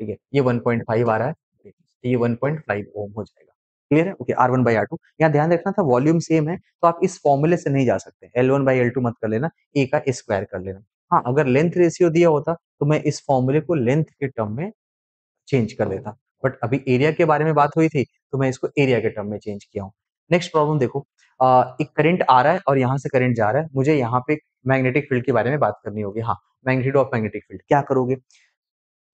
ठीक है, ये 1.5 आ रहा है, ठीक है, ये 1.5 ओम हो जाएगा। क्लियर है? Okay, R1 by R2। यहाँ ध्यान रखना था वॉल्यूम सेम है तो आप इस फॉर्मूले से नहीं जा सकते। L1 बाई L2 मत कर लेना, ए का स्क्वायर कर लेना। हाँ, अगर लेंथ रेशियो दिया होता तो मैं इस फॉर्मूले को लेंथ के टर्म में चेंज कर देता, बट अभी एरिया के बारे में बात हुई थी तो मैं इसको एरिया के टर्म में चेंज किया हूँ। नेक्स्ट प्रॉब्लम देखो, एक करंट आ रहा है और यहाँ से करंट जा रहा है, मुझे यहाँ पे मैग्नेटिक फील्ड के बारे में बात करनी होगी। हाँ, मैग्नीट्यूड ऑफ मैग्नेटिक फील्ड क्या करोगे?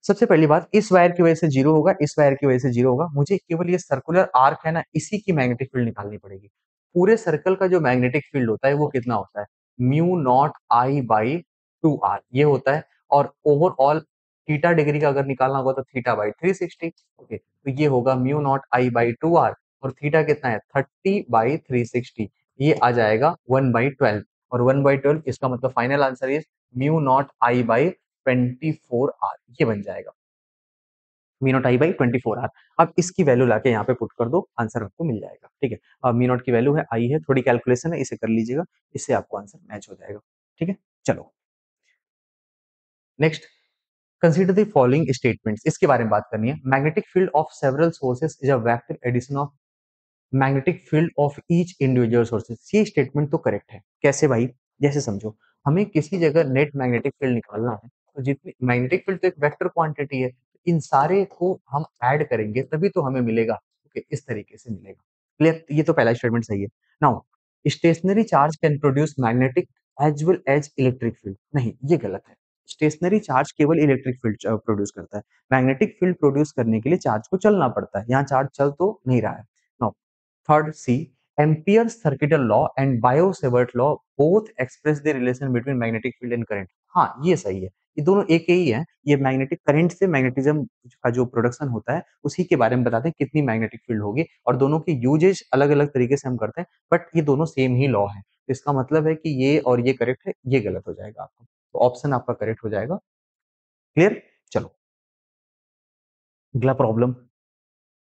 सबसे पहली बात, इस वायर की वजह से जीरो होगा, इस वायर की वजह से जीरो होगा, मुझे केवल ये सर्कुलर आर्क है ना, इसी की मैग्नेटिक फील्ड निकालनी पड़ेगी। पूरे सर्कल का जो मैग्नेटिक फील्ड होता है वो कितना होता है? Mu nought I by 2 R ये होता है। और ओवरऑल थीटा डिग्री का अगर निकालना होगा तो थीटा बाई 360। ओके, तो ये होगा mu nought I by 2 R, और थीटा कितना है? 30/360। ये आ जाएगा 1/12, और 1/12 इसका मतलब final answer is mu nought I by 24 R, ये बन जाएगा mu nought I by 24 R. अब इसकी वैल्यू लाके यहाँ पे पुट कर दो, आंसर आपको मिल जाएगा। ठीक है, अब मी नॉट की वैल्यू है, आई है, थोड़ी कैलकुलेशन है, इसे कर लीजिएगा, इससे आपको आंसर मैच हो जाएगा। ठीक है, चलो next, consider the following statements, इसके बारे में बात करनी है। Magnetic field of several sources is a vector addition of magnetic field of each individual sources. ये स्टेटमेंट तो करेक्ट है। कैसे भाई? जैसे समझो, हमें किसी जगह नेट मैग्नेटिक फील्ड निकालना है, तो जितनी मैग्नेटिक फील्ड तो एक वेक्टर क्वांटिटी है, इन सारे को हम ऐड करेंगे तभी तो हमें मिलेगा। ओके, इस तरीके से मिलेगा। क्लियर? ये तो पहला स्टेटमेंट सही है। Now, stationary charge can produce magnetic as well as electric field, नहीं ये गलत है। स्टेशनरी चार्ज केवल इलेक्ट्रिक फील्ड प्रोड्यूस करता है। मैग्नेटिक फील्ड प्रोड्यूस करने के लिए चार्ज को चलना पड़ता है। यहाँ चार्ज चल तो नहीं रहा है। Now third C, ampere circuital law and Biot Savart law both express the relation between magnetic field and current. हाँ, ये सही है। ये दोनों एक ही है। ये मैग्नेटिक करंट से मैग्नेटिज्म का जो प्रोडक्शन होता है, उसी के बारे में बताते हैं कितनी मैग्नेटिक फील्ड होगी, और दोनों की यूजेज अलग-अलग तरीके से हम करते हैं, बट ये दोनों सेम ही लॉ है। इसका मतलब है कि ये और ये करेक्ट है, ये गलत हो जाएगा आपका। तो ऑप्शन आपका करेक्ट हो जाएगा। क्लियर? चलो, अगला प्रॉब्लम।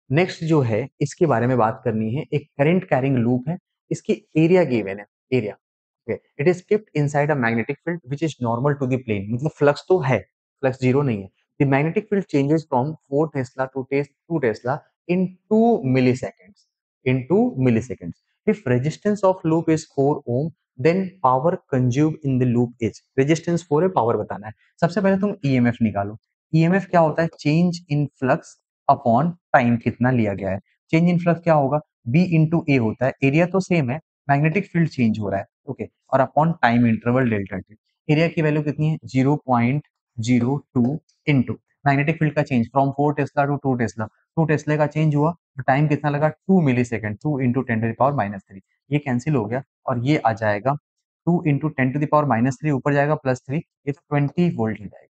नेक्स्ट जो है इसके बारे में बात करनी है। एक करंट कैरिंग लूप है। इसकी एरिया गिवन है। Area, okay, it is kept inside a magnetic field which is normal to the plane. मतलब फ्लक्स तो है, फ्लक्स जीरो नहीं है। The magnetic field changes from 4 tesla to 2 tesla in 2 milliseconds. In 2 milliseconds. If resistance of loop is 4 ohm, then power consumed in the loop is. Resistance 4 है, power बताना है। सबसे पहले तुम ईएमएफ निकालो। ईएमएफ क्या होता है? Change in flux upon time कितना लिया गया है। चेंज इन फ्लक्स क्या होगा? बी इंटू ए होता है। एरिया तो सेम है, मैग्नेटिक फील्ड चेंज हो रहा है, ओके, और upon time interval delta T. Area की वैल्यू कितनी है? 0.02 इंटू मैग्नेटिक फील्ड का change from 4 tesla to 2 tesla. 2 tesla का चेंज हुआ तो टाइम कितना लगा? 2 मिली सेकेंड। 2 इंटू 10⁻³ ये कैंसिल हो गया और ये आ जाएगा 2 इंटू 10⁻³ ऊपर जाएगा +3, ये तो 20 वोल्ट हो जाएगा।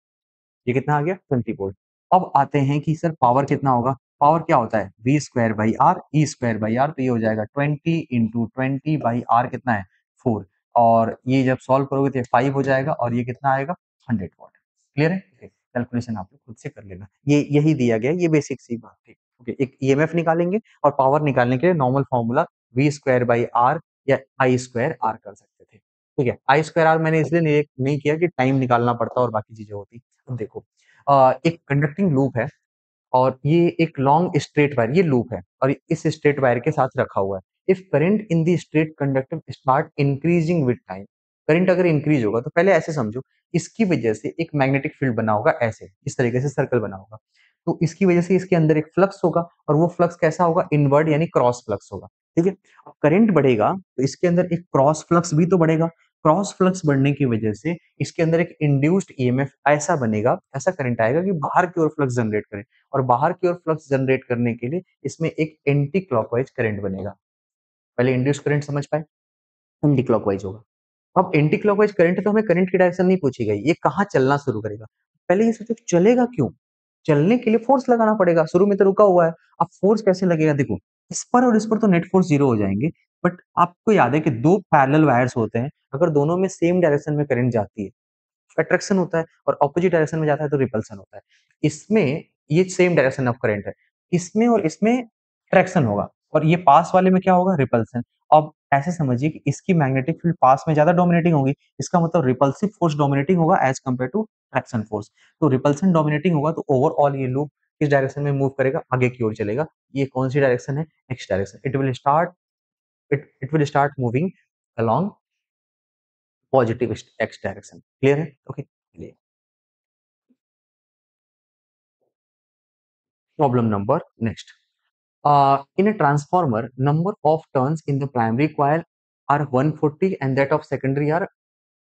ये कितना आ गया? 20 वोल्ट। अब आते हैं कि सर पावर कितना होगा? पावर क्या होता है? V square by R, E square by R. तो ये हो जाएगा 20 इंटू 20 बाई आर कितना है? 4। और ये जब सॉल्व करोगे तो ये 5 हो जाएगा और ये कितना आएगा? 100 वॉट। क्लियर है? कैलकुलेशन आप लोग खुद से कर लेना। ये यही दिया गया है, ये बेसिक सी बात थी। ओके, एक ईएमएफ निकालेंगे और पावर निकालने के लिए normal formula V square by R या आई स्क्वायर आर कर सकते थे। ठीक है, आई स्क्वायर आर मैंने इसलिए नहीं किया कि टाइम निकालना पड़ता और बाकी चीजें होती। अब देखो, एक कंडक्टिंग लूप है और ये एक लॉन्ग स्ट्रेट वायर, ये लूप है और इस स्ट्रेट वायर के साथ रखा हुआ है। If current in the straight conductor start increasing with time, current अगर इंक्रीज होगा तो पहले ऐसे समझो, इसकी वजह से एक मैग्नेटिक फील्ड बना होगा, ऐसे इस तरीके से सर्कल बना होगा। तो इसकी वजह से इसके अंदर एक फ्लक्स होगा और वो फ्लक्स कैसा होगा? इनवर्ड यानी क्रॉस फ्लक्स होगा। ठीक है, अब करंट बढ़ेगा तो इसके अंदर एक क्रॉस फ्लक्स भी तो बढ़ेगा। क्रॉस फ्लक्स बढ़ने की वजह से इसके अंदर एक इंड्यूस्ड ईएमएफ ऐसा बनेगा, ऐसा करंट आएगा कि बाहर की ओर फ्लक्स जनरेट करे, और बाहर की ओर फ्लक्स जनरेट करने के लिए इसमें एक एंटी क्लॉकवाइज करंट बनेगा। पहले इंड्यूस करंट समझ पाए, एंटी क्लॉकवाइज होगा। अब एंटी क्लॉकवाइज करंट, तो हमें करंट की डायरेक्शन नहीं पूछी गई, ये कहाँ चलना शुरू करेगा। पहले ये सोचो चलेगा क्यों? चलने के लिए फोर्स लगाना पड़ेगा, शुरू में तो रुका हुआ है। अब फोर्स कैसे लगेगा? देखो, इस पर और इस पर तो नेट फोर्स जीरो हो जाएंगे, बट आपको याद है कि दो पैरेलल वायर्स होते हैं, अगर दोनों में सेम डायरेक्शन में करंट जाती है, अट्रैक्शन होता है, और ऑपोजिट डायरेक्शन में जाता है तो रिपल्सन होता है। इसमें ये सेम डायरेक्शन ऑफ करंट है, इसमें और इसमें ट्रैक्शन होगा, और ये पास वाले में क्या होगा? रिपल्सन। अब ऐसे समझिए कि इसकी मैग्नेटिक फील्ड पास में ज्यादा डोमिनेटिंग होगी, इसका मतलब रिपल्सिव फोर्स डोमिनेटिंग होगा as compare to traction force. तो रिपल्सन डोमिनेटिंग होगा तो ओवरऑल ये लूप किस डायरेक्शन में मूव करेगा? आगे की ओर चलेगा। ये कौन सी डायरेक्शन है? X direction. It will start moving along positive x direction. Clear है? ओके, चलिए problem number next. In a transformer, number of turns in the primary coil are 140 and that of secondary are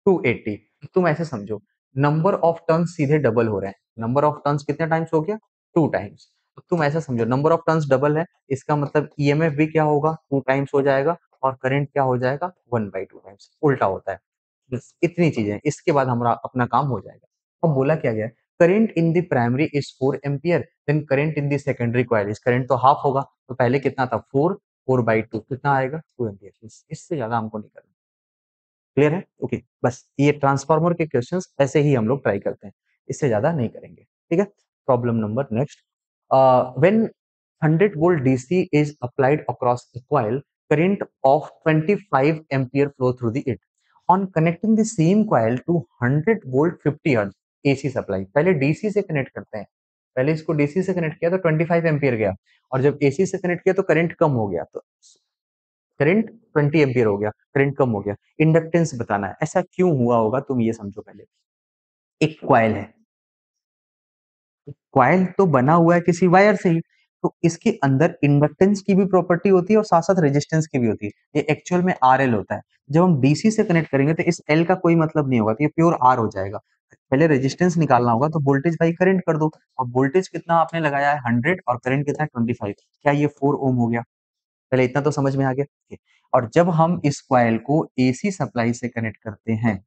280. तुम ऐसे समझो, number of turns सीधे double हो रहे हैं। Number of turns कितने टाइम्स हो गया? 2 टाइम्स। तो तुम ऐसा समझो, नंबर ऑफ टर्न्स डबल है, इसका मतलब ईएमएफ भी क्या होगा? 2 टाइम्स हो जाएगा, और करंट क्या हो जाएगा? 1/2 टाइम्स। उल्टा होता है। बस इतनी चीजें, इसके बाद हमारा अपना काम हो जाएगा। अब बोला क्या गया? Current in the primary is 4 ampere, then current in the secondary coil is, current तो हाफ होगा, तो पहले कितना था? 4/2 कितना आएगा? 2 एम्पियर। इससे ज्यादा हमको नहीं करना। क्लियर है? ओके, बस ये ट्रांसफार्मर के क्वेश्चंस ऐसे ही हम लोग ट्राई करते हैं, इससे ज्यादा नहीं करेंगे। ठीक है, problem number next. When 100 volt DC is applied across the coil, current of 25 ampere flow through the it. On connecting the same coil to 100 volt 50 hertz AC supply, पहले डीसी से कनेक्ट करते हैं। पहले इसको डीसी से connect किया तो 25 ampere गया, और जब एसी से कनेक्ट किया तो करंट कम हो गया, तो करंट 20 एम्पियर हो गया, करंट कम हो गया। इंडक्टेंस बताना है, ऐसा क्यों हुआ होगा तुम ये समझो पहले। एक कॉइल है, कॉइल तो बना हुआ है किसी वायर से ही, तो इसके अंदर इंडक्टेंस की भी प्रॉपर्टी होती है और साथ साथ रेजिस्टेंस की भी होती है। ये एक्चुअल में आरएल होता है। जब हम डीसी से कनेक्ट करेंगे तो इस एल का कोई मतलब नहीं होगा, तो ये प्योर आर हो जाएगा। पहले रेजिस्टेंस निकालना होगा तो वोल्टेज बाई करंट कर दो। अब वोल्टेज कितना आपने लगाया है 100 और करंट कितना है 25। क्या ये 4 ओम हो गया? पहले इतना तो समझ में आ गया। ठीक। और जब हम इस कॉइल को एसी सप्लाई से कनेक्ट करते हैं,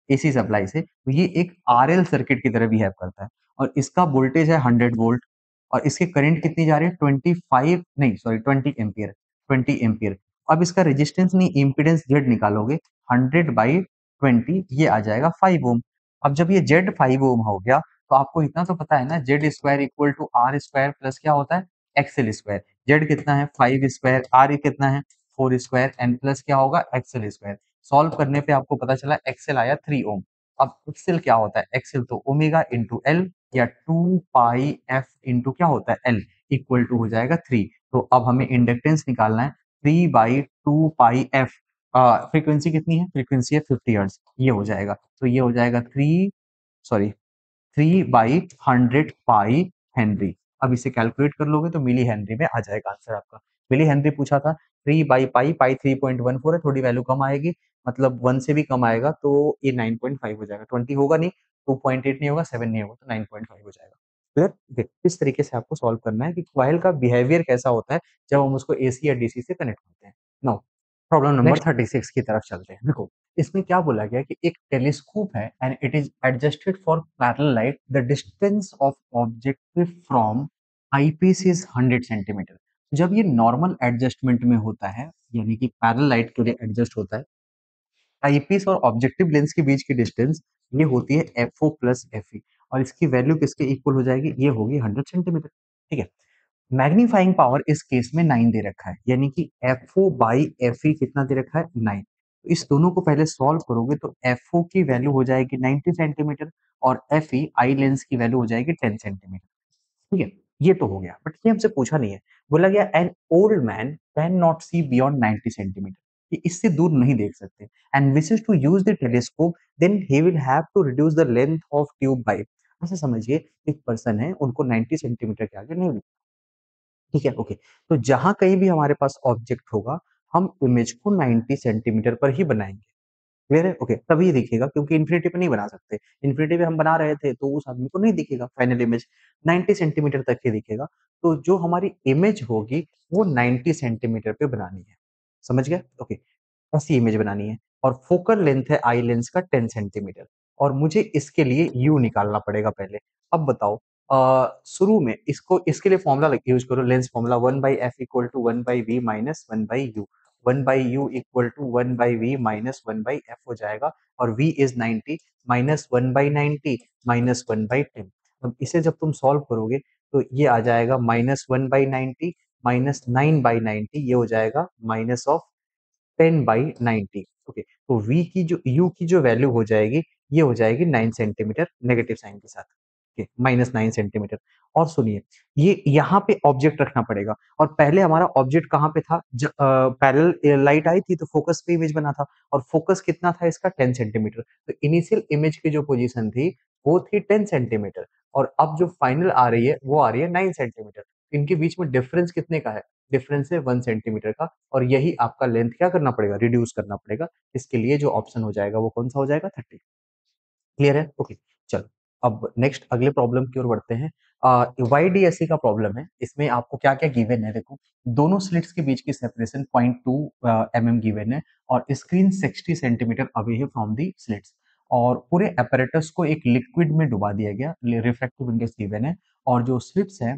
एसी सप्लाई से, तो ये एक आरएल सर्किट की तरह बिहेव करता है और इसका वोल्टेज है 100 वोल्ट और इसकी करंट कितनी जा रही है 25 नहीं सॉरी 20 एम्पियर, 20 एम्पियर। अब इसका रेजिस्टेंस नहीं इम्पीडेंस जेड निकालोगे 100/20 ये आ जाएगा 5 ओम। अब जब ये जेड 5 ओम हो गया तो आपको इतना तो पता है ना Z square equal to R square plus क्या होता है एक्सएल स्क्वायर। जेड कितना है 5 स्क्वायर, आर कितना है 4 स्क्वायर एंड प्लस क्या होगा एक्सएल स्क्वायर। सॉल्व करने पे आपको पता चला एक्सेल आया 3 ओम। अब एक्सेल क्या होता है? एक्सेल तो ओमेगा इंटू एल या 2 पाई एफ इंटू क्या होता है एल इक्वल टू हो जाएगा 3। तो अब हमें इंडक्टेंस निकालना है 3/2 पाई एफ। फ्रीक्वेंसी कितनी है? फ्रीक्वेंसी है 50 हर्ट्ज। ये हो जाएगा तो ये हो जाएगा 3/100 पाई हेनरी। अब इसे कैलकुलेट कर लोगे तो मिली हेनरी में आ जाएगा आंसर आपका। मिली हेनरी पूछा था 3/पाई, पाई 3.14 है, थोड़ी वैल्यू कम आएगी, मतलब 1 से भी कम आएगा तो ये 9.5 हो जाएगा। 20 होगा नहीं, 2.8 नहीं होगा, 7 नहीं होगा तो 9.5 हो जाएगा। क्लियर? ओके, इस तरीके से आपको सॉल्व करना है कि कॉइल का बिहेवियर कैसा होता है जब हम उसको एसी या डीसी से कनेक्ट करते हैं। नाउ प्रॉब्लम नंबर 36 की तरफ चलते हैं। देखो इसमें क्या बोला गया कि एक टेलीस्कोप है and it is adjusted for parallel light, the distance of objective from eyepiece is 100 centimetre. जब ये नॉर्मल एडजस्टमेंट में होता है यानी कि पैरेलल लाइट के लिए एडजस्ट होता है, आईपीस और ऑब्जेक्टिव लेंस के बीच की डिस्टेंस ये होती है एफओ प्लस एफई और इसकी वैल्यू किसके इक्वल हो जाएगी? ये होगी 100 सेंटीमीटर। ठीक है। मैग्नीफाइंग पावर इस केस में 9 दे रखा है यानी कि FO बाई FE कितना दे रखा है 9। तो इस दोनों को पहले सॉल्व करोगे तो FO की वैल्यू हो जाएगी 90 सेंटीमीटर और FE आई लेंस की वैल्यू हो जाएगी 10 सेंटीमीटर। ठीक है, ये तो हो गया बट ये हमसे पूछा नहीं है। बोला गया an old man can not see beyond 90 centimetre, कि इससे दूर नहीं देख सकते and wishes to use the telescope then he will have to reduce the length of tube by. ऐसा समझिए एक पर्सन है उनको 90 सेंटीमीटर के आगे नहीं, ठीक है, ओके। तो जहां कहीं भी हमारे पास ऑब्जेक्ट होगा हम इमेज को 90 सेंटीमीटर पर ही बनाएंगे। क्लियर है? ओके, तभी दिखेगा क्योंकि इन्फिनिटी पे नहीं बना सकते। इन्फिनिटी पे हम बना रहे थे तो उस आदमी को नहीं दिखेगा फाइनल इमेज, 90 सेंटीमीटर तक ही दिखेगा। तो जो हमारी इमेज होगी वो 90 सेंटीमीटर पे बनानी है। समझ गया? ओके, ऐसी इमेज बनानी है और फोकल लेंथ है आई लेंस का 10 सेंटीमीटर और मुझे इसके लिए यू निकालना पड़ेगा पहले। अब बताओ शुरू में इसको इसके लिए फॉर्मूला यूज करो, lens formula 1/f equal to 1/v minus 1/u। 1/u equal to 1/v minus 1/f हो जाएगा और v इज 90 माइनस 1/90 माइनस 1/10। अब इसे जब तुम सॉल्व करोगे तो ये आ जाएगा माइनस 1/90 माइनस 9/90, ये हो जाएगा माइनस ऑफ 10/90। ओके, तो v की जो u की जो वैल्यू हो जाएगी ये हो जाएगी 9 सेंटीमीटर नेगेटिव साइन के साथ। Okay, -9 centimetre. और सुनिए ये यहाँ पे ऑब्जेक्ट रखना पड़ेगा और पहले हमारा ऑब्जेक्ट कहाँ पे था? पैरेलल लाइट आई थी तो फोकस पे इमेज बना था और फोकस कितना था इसका 10 सेंटीमीटर। तो इनिशियल इमेज की जो पोजीशन थी वो थी 10 सेंटीमीटर और अब जो फाइनल आ रही है वो आ रही है 9 सेंटीमीटर। इनके बीच में डिफरेंस कितने का है? डिफरेंस है 1 सेंटीमीटर का और यही आपका लेंथ क्या करना पड़ेगा? रिड्यूस करना पड़ेगा। इसके लिए जो ऑप्शन हो जाएगा वो कौन सा हो जाएगा? 30। क्लियर है? ओके, चलो अब नेक्स्ट अगले प्रॉब्लम की ओर बढ़ते हैं। YDSE का प्रॉब्लम है। इसमें आपको क्या-क्या गिवन है देखो। दोनों स्लिट्स के बीच की सेपरेशन 0.2 mm गिवन है और स्क्रीन 60 सेंटीमीटर अवे है फ्रॉम द स्लिट्स और पूरे apparatus को एक लिक्विड में डुबा दिया गया। रिफ्रैक्टिव इंडेक्स गिवन है और जो स्लिट्स है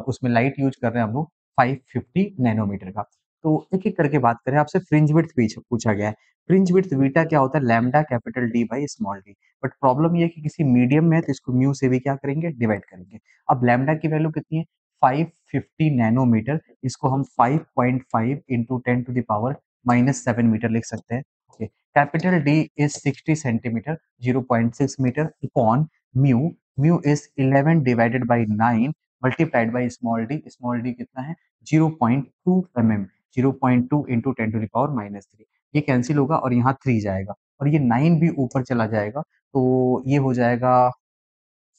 उसमें लाइट यूज कर रहे हैं हम लोग 550 नैनोमीटर का। तो एक-एक करके बात करें, आपसे फ्रिंज विड्थ पूछा गया है। फ्रिंज विड्थ बीटा क्या होता है? Lambda capital D by small d। But problem ये है कि किसी मीडियम में है तो इसको म्यू से भी क्या करेंगे? डिवाइड करेंगे। अब लैम्ब्डा की वैल्यू कितनी है? 550 नैनोमीटर। इसको हम 5.5 into 10 to the power -7 metre लिख सकते हैं। Okay, capital D is 60 centimetre, 0.6 metre upon mu. Mu is 11 divided by 9 multiplied by small D कितना है? 0.2 mm। 0.2 into 10 to the power -3। ये कैंसिल होगा और यहाँ 3 जाएगा और ये 9 भी ऊपर चला जाएगा तो ये हो जाएगा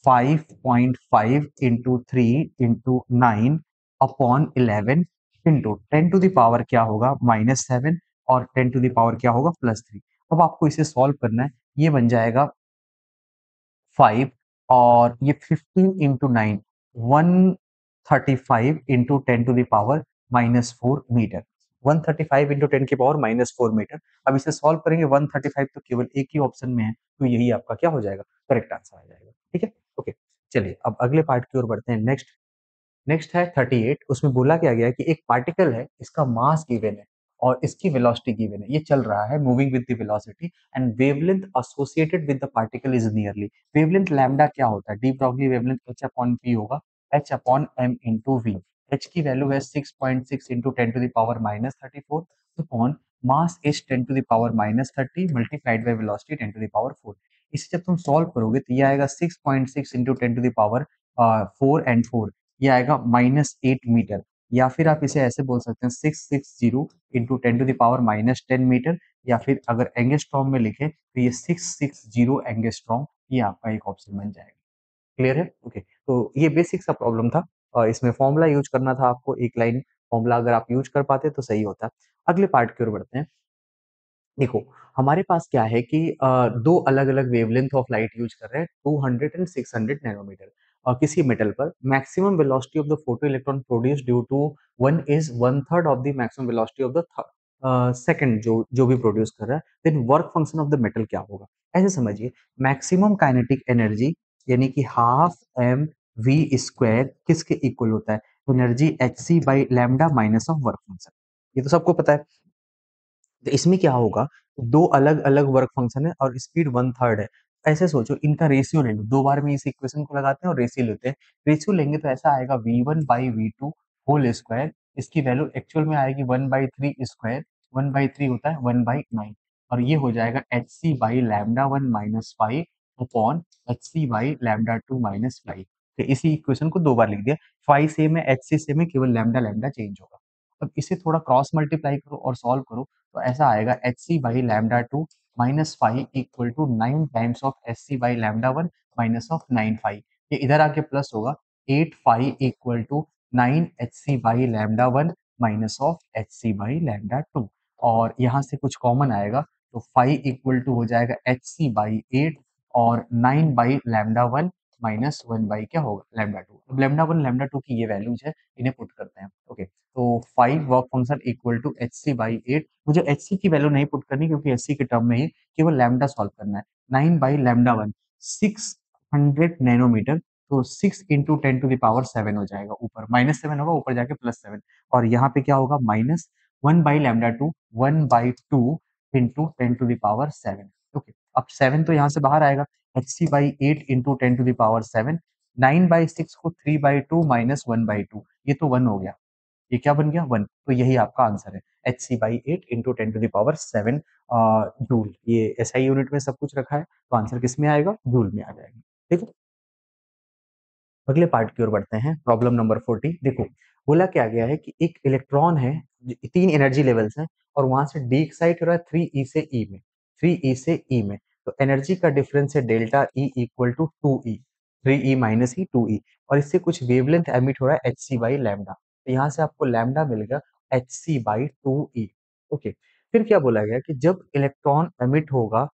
5.5 into 3 into 9 upon 11 into 10 to the power क्या होगा? -7 और 10 टू द पावर क्या होगा? +3। अब आपको इसे सॉल्व करना है। ये बन जाएगा 5 और ये 15 into 9 135 into 10 to the power -4 metre. 135 into 10 की पावर -4 मीटर। अब इसे सॉल्व करेंगे, 135 तो केवल एक ही ऑप्शन में है, तो यही आपका क्या हो जाएगा, करेक्ट आंसर आ जाएगा। ठीक है, ओके। चलिए अब अगले पार्ट की ओर बढ़ते हैं। नेक्स्ट नेक्स्ट है 38। उसमें बोला क्या गया है कि एक पार्टिकल है, इसका मास गिवन है और इसकी वेलोसिटी गिवन है। ये चल रहा है moving with the velocity and wavelength associated with the particle is nearly. Wavelength lambda क्या होता है, de Broglie wavelength h upon p होगा, h upon m into v। h की वैल्यू है 6.6 into 10 to the power -34 upon mass is 10 to the power -30 multiplied by velocity 10 to the power 4। इसे जब तुम solve करोगे तो ये आएगा 6.6 into 10 to the power 4 and 4, ये आएगा -8 मीटर। या फिर आप इसे ऐसे बोल सकते हैं 660 into 10 to the power -10 metre. या फिर अगर एंगस्ट्रॉम में लिखें तो ये 660 एंगस्ट्रॉम, ये आपका एक ऑप्शन बन जाएगा। क्लियर है, ओके। तो ये बेसिक सा प्रॉब्लम था और इसमें फॉर्मूला यूज करना था आपको, एक लाइन फॉर्मूला अगर आप यूज कर पाते तो सही होता। अगले पार्ट की ओर बढ़ते हैं। देखो, हमारे पास क्या है कि दो अलग-अलग वेवलेंथ ऑफ लाइट यूज़ कर रहे हैं, 200 एंड 600 नैनोमीटर। किसी मेटल पर maximum velocity of the photo electron produced due to one is one third of the maximum velocity of the second जो जो भी प्रोड्यूस कर रहा है, then work function of the metal क्या होगा। ऐसे समझिए, मैक्सिमम काइनेटिक एनर्जी यानी कि हाफ एम वी स्क्वायर किसके इक्वल होता है, energy H C by lambda minus of work function. ये तो सबको पता है। तो इसमें क्या होगा, दो अलग-अलग वर्क फंक्शन है और स्पीड वन थर्ड है। ऐसे सोचो, इनका रेशियो ले लो, दो बार में इस इक्वेशन को लगाते हैं और रेशियो लेते हैं। रेशियो लेंगे तो ऐसा आएगा V1 by V2 whole square. इसकी वैल्यू एक्चुअल में आएगी 1/3 स्क्वायर। 1/3 होता है 1/9 और ये हो जाएगा H C by lambda one minus five upon H C by lambda two minus five. तो इसी इक्वेशन को दो बार लिख दिया। फाइव सेम है, एच सी सेम है, केवल लैम्डा लैम्डा चेंज होगा। अब इसे थोड़ा क्रॉस मल्टीप्लाई करो और सॉल्व करो, तो ऐसा आएगा H C by lambda two minus five equal to 9 times of H C by lambda one minus of 9 five. ये इधर आके प्लस होगा, 8 five equal to 9 H C by lambda one minus of H C by lambda two. और यहाँ से कुछ common आएगा तो 5 इक्वल टू हो जाएगा एच सी बाई 8 और 9 by lambda one minus one by क्या होगा लैम्डा टू। अब लैम्डा वन लैम्डा टू की ये वैल्यूज है, इन्हें पुट करते हैं। ओके, तो 5 work function equal to H C by 8। मुझे एच सी की वैल्यू नहीं पुट करनी क्योंकि एच सी के टर्म में ही केवल लैम्डा सॉल्व करना है। 9 बाई लैम्डा वन 600 नैनोमीटर, तो 6 इंटू 10 टू द पावर 7 हो जाएगा। ऊपर -7 होगा, ऊपर जाके +7 और यहाँ पे क्या होगा minus 1 by lambda two 1/2 into 10 to the power 7। Okay, अब 7 तो यहाँ से बाहर आएगा, H C by 8 into 10 to the power 7। 9/6 को 3/2 माइनस 1/2, ये तो 1 हो गया। ये क्या बन गया 1, तो यही आपका आंसर है H C by 8 into 10 to the power 7 joule. ये एसआई यूनिट में सब कुछ रखा है, तो आंसर किस में आएगा, जूल में आ जाएगा। ठीक है, अगले पार्ट की ओर बढ़ते हैं। Problem number 40। देखो, बोला क्या गया है कि एक इलेक्ट्रॉन है, तीन एनर्जी लेवल्स हैं और वहां से डी एक्साइट हो रहा है 3 ई से ई में, 3 ई से ई में। तो एनर्जी का डिफरेंस है delta E equal to 2 E, 3 E minus E 2 E. और इससे कुछ वेवलेंथ एमिट हो रहा है एच सी बाई लैम्डा, तो यहाँ से आपको लैम्डा मिलेगा H C by 2 E. Okay, फिर क्या बोला गया कि जब इलेक्ट्रॉन एमिट होगा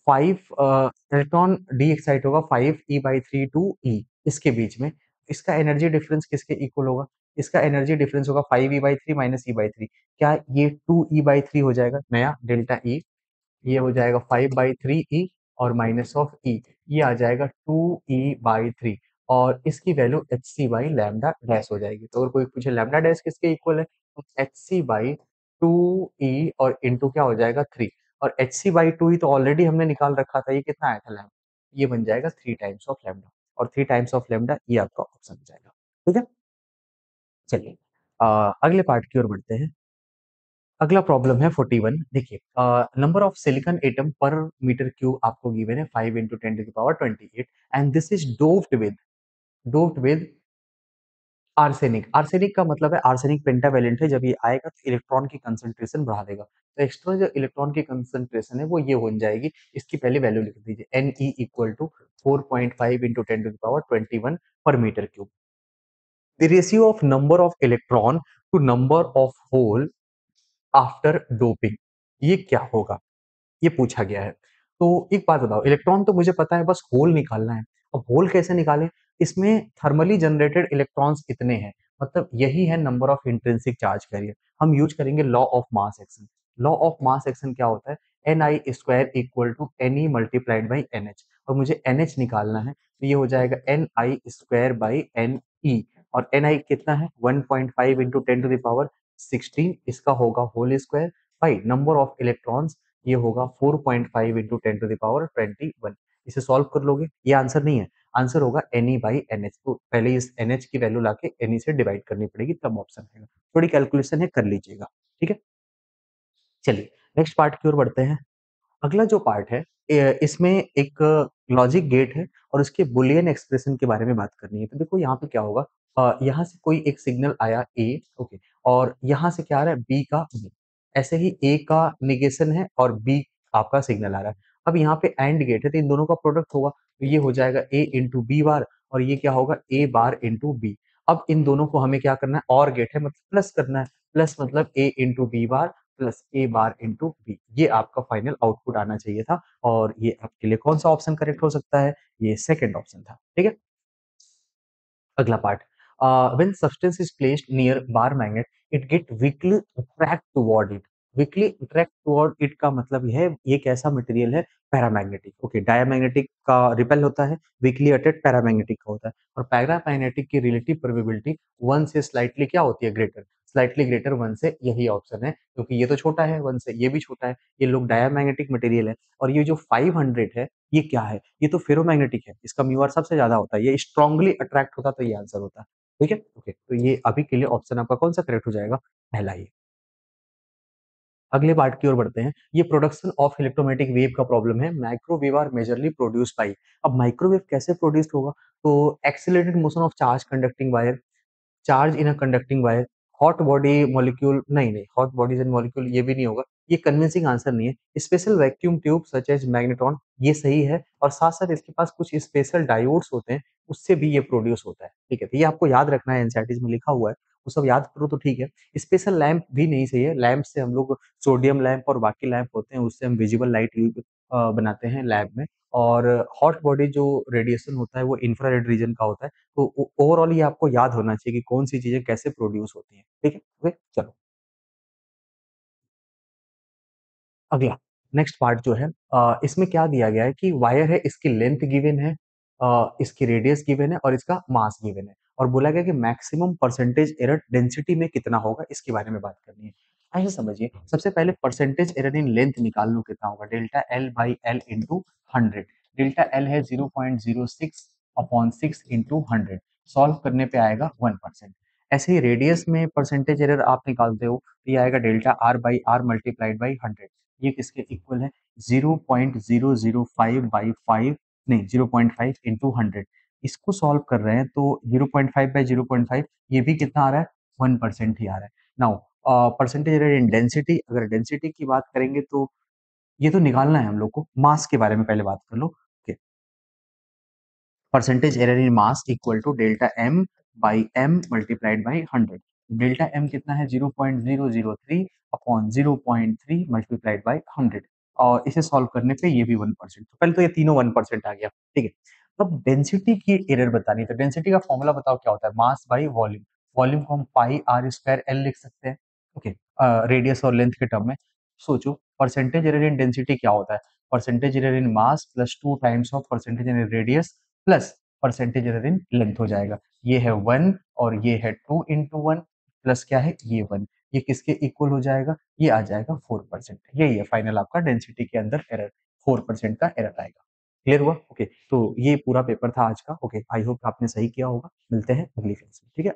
5 इलेक्ट्रॉन डी एक्साइट होगा 5 e/3 टू ई, इसके बीच में इसका एनर्जी डिफरेंस किसके इक्वल होगा, इसका एनर्जी डिफरेंस होगा 5 e/3 माइनस e/3। क्या ये 2 e/3 हो जाएगा नया डेल्टा ई, ये हो जाएगा 5/3 ई और माइनस ऑफ ई, ये आ जाएगा 2 e/3 और इसकी value H C by lambda dash हो जाएगी। तो अगर कोई पूछे लैम्डा डैश किसके इक्वल है, तो एच सी बाई 2 ई और इंटू क्या हो जाएगा 3। और एच सी बाई 2 ई तो ऑलरेडी हमने निकाल रखा था, ये कितना आया था लैम्डा, ये बन जाएगा 3 टाइम्स ऑफ लैम्डा और 3 टाइम्स ऑफ लैम्डा ये आपका ऑप्शन हो जाएगा। ठीक है, चलिए अगले पार्ट की ओर बढ़ते हैं। अगला प्रॉब्लम है 41। देखिए, number of silicon atom per metre cube आपको गिवन है 5 into 10 to the power 28 and this is doped with arsenic. Arsenic का मतलब है आर्सेनिक पेंटावेलेंट है, जब ये आएगा तो इलेक्ट्रॉन की कंसंट्रेशन बढ़ा देगा। तो एक्स्ट्रा जो इलेक्ट्रॉन की कंसंट्रेशन है वो ये हो जाएगी, इसकी पहले वैल्यू लिख दीजिए Ne equal to 4.5 into 10 to the power 21 per metre cube. The ratio of number of electron to number of hole after doping, ये क्या होगा, ये पूछा गया है। तो एक बात बताओ, इलेक्ट्रॉन तो मुझे पता है, बस होल निकालना है। अब होल कैसे निकालें? इसमें थर्मली जनरेटेड इलेक्ट्रॉन्स इतने हैं, मतलब यही है number of intrinsic charge carrier. हम यूज करेंगे law of mass action. Law of mass action क्या होता है? ni square equal to N E multiplied by N H, और मुझे एन एच निकालना है, तो ये हो जाएगा N I square by N E. और एन आई कितना है? 1.5 इंटू 10 टू द पावर 16, इसका होगा whole square by number of electrons, ये होगा 4.5 इंटू 10 टू द पावर 21। इसे सॉल्व कर लोगे, ये आंसर नहीं है, आंसर होगा N E by N H. तो पहले इस एन एच की वैल्यू लाके एन ई से डिवाइड करनी पड़ेगी, तब ऑप्शन आएगा। थोड़ी कैलकुलेशन है, कर लीजिएगा। ठीक है, चलिए नेक्स्ट पार्ट की ओर बढ़ते हैं। अगला जो पार्ट है, इसमें एक लॉजिक गेट है और उसके बुलियन एक्सप्रेशन के बारे में बात करनी है। तो देखो यहाँ पे क्या होगा, यहाँ से कोई एक सिग्नल आया ए, ओके, और यहाँ से क्या आ रहा है? बी का बी। ऐसे ही ए का निगेशन है और बी आपका सिग्नल आ रहा है। अब यहाँ पे एंड गेट है, तो इन दोनों का प्रोडक्ट होगा, तो ये हो जाएगा ए इंटू बी बार, और ये क्या होगा? ए बार इंटू बी। अब इन दोनों को हमें क्या करना है? और गेट है, मतलब प्लस करना है। प्लस मतलब ए इंटू बी बार प्लस ए बार इंटू बी, ये आपका फाइनल आउटपुट आना चाहिए था। और ये आपके लिए कौन सा ऑप्शन करेक्ट हो सकता है? ये सेकंड ऑप्शन था। ठीक है, अगला part, when substance is placed near bar magnet it get weekly attract toward it. Weekly attract toward it का मतलब यह है, ये कैसा मटेरियल है? पैरामैग्नेटिक। ओके, डायमैग्नेटिक का रिपेल होता है, वीकली अट्रैक्ट पैरामैग्नेटिक का होता है। और पैरामैग्नेटिक की रिलेटिव प्रोबेबिलिटी 1 से स्लाइटली क्या होती है? ग्रेटर। स्लाइटली ग्रेटर 1 से, यही ऑप्शन है, क्योंकि ये तो छोटा है 1 से, ये भी छोटा है, ये लोग डायमैग्नेटिक मटेरियल है। और ये जो 500 है, ये क्या है? ये तो फेरोमैग्नेटिक है, इसका म्यू आर सबसे ज्यादा होता है, ये स्ट्रांगली अट्रैक्ट होता तो ये आंसर होता। ठीक है, ओके, तो ये अभी के लिए ऑप्शन आपका कौन सा करेक्ट हो जाएगा? पहला ही। अगले पार्ट की ओर बढ़ते हैं। ये प्रोडक्शन ऑफ इलेक्ट्रोमैग्नेटिक वेव का प्रॉब्लम है, microwave are majorly produce by. अब माइक्रोवेव कैसे प्रोड्यूस होगा? तो accelerated motion of charge conducting wire, charge in a conducting wire, hot body molecule, नहीं नहीं, हॉट बॉडीज एंड मॉलिक्यूल ये भी नहीं होगा, ये कन्विंसिंग आंसर नहीं है। Special vacuum tube such as magnetron, ये सही है, और साथ साथ इसके पास कुछ स्पेशल डायोड्स होते हैं, उससे भी ये प्रोड्यूस होता है। ठीक है, तो ये आपको याद रखना है, एनसीईआरटी में लिखा हुआ है, वो सब याद करो तो ठीक है। स्पेशल लैंप भी नहीं सही है, लैंप से हम लोग सोडियम लैंप और बाकी लैंप होते हैं, उससे हम विजिबल लाइट बनाते हैं लैब में। और हॉट बॉडी जो रेडिएशन होता है वो इंफ्रारेड रीजन का होता है। तो ओवरऑल ये आपको याद होना चाहिए कि कौन सी चीजें कैसे प्रोड्यूस होती हैं। ठीक है, ओके, चलो अगला, नेक्स्ट पार्ट जो है, इसमें क्या दिया गया है कि वायर है, इसकी लेंथ गिवन है, इसकी रेडियस गिवन है और इसका मास गिवन है, और बोला गया कि मैक्सिमम परसेंटेज एरर डेंसिटी में कितना होगा, इसके बारे में बात करनी है। ऐसे समझिए, सबसे पहले परसेंटेज एरर इन लेंथ निकाल लो, कितना होगा? Delta L by L into 100। Delta L है 0.06 अपॉन 6 इंटू 100, सॉल्व करने पे आएगा 1%। ऐसे ही रेडियस में परसेंटेज एरर आप निकालते हो, तो ये आएगा delta R by R multiplied by 100। ये किसके इक्वल है? 0.005 बाई 5, नहीं 0.5 इंटू 100। इसको सॉल्व कर रहे हैं तो 0.5 बाई 0.5, ये भी कितना आ रहा है? 1% ही आ रहा है। नाउ परसेंटेज एरर इन डेंसिटी, अगर डेंसिटी की बात करेंगे तो ये तो निकालना है हम लोग को। मास के बारे में पहले बात कर लो। Okay, percentage error in mass equal to delta M by M multiplied by 100। Delta M कितना है? 0.003 अपॉन 0.3 मल्टीप्लाइड बाई 100, और इसे सॉल्व करने पे ये भी 1%। तो पहले तो ये तीनों 1% आ गया। ठीक है, अब डेंसिटी की एरर बतानी है, तो डेंसिटी का फॉर्मूला बताओ क्या होता है? Mass by volume. वॉल्यूम को हम पाई आर स्क्वायर एल लिख सकते हैं। ओके, रेडियस और लेंथ के टर्म में सोचो, परसेंटेज एरर इन डेंसिटी क्या होता है? Percentage error in mass plus 2 times of percentage in radius plus percentage error in length हो जाएगा। ये है 1 और ये है 2 इंटू 1, प्लस क्या है? ये 1। ये किसके इक्वल हो जाएगा? ये आ जाएगा 4%। यही है फाइनल आपका डेंसिटी के अंदर एरर, 4% का एरर आएगा। क्लियर हुआ? ओके, तो ये पूरा पेपर था आज का। ओके, आई होप आपने सही किया होगा। मिलते हैं अगली क्लास में। ठीक है।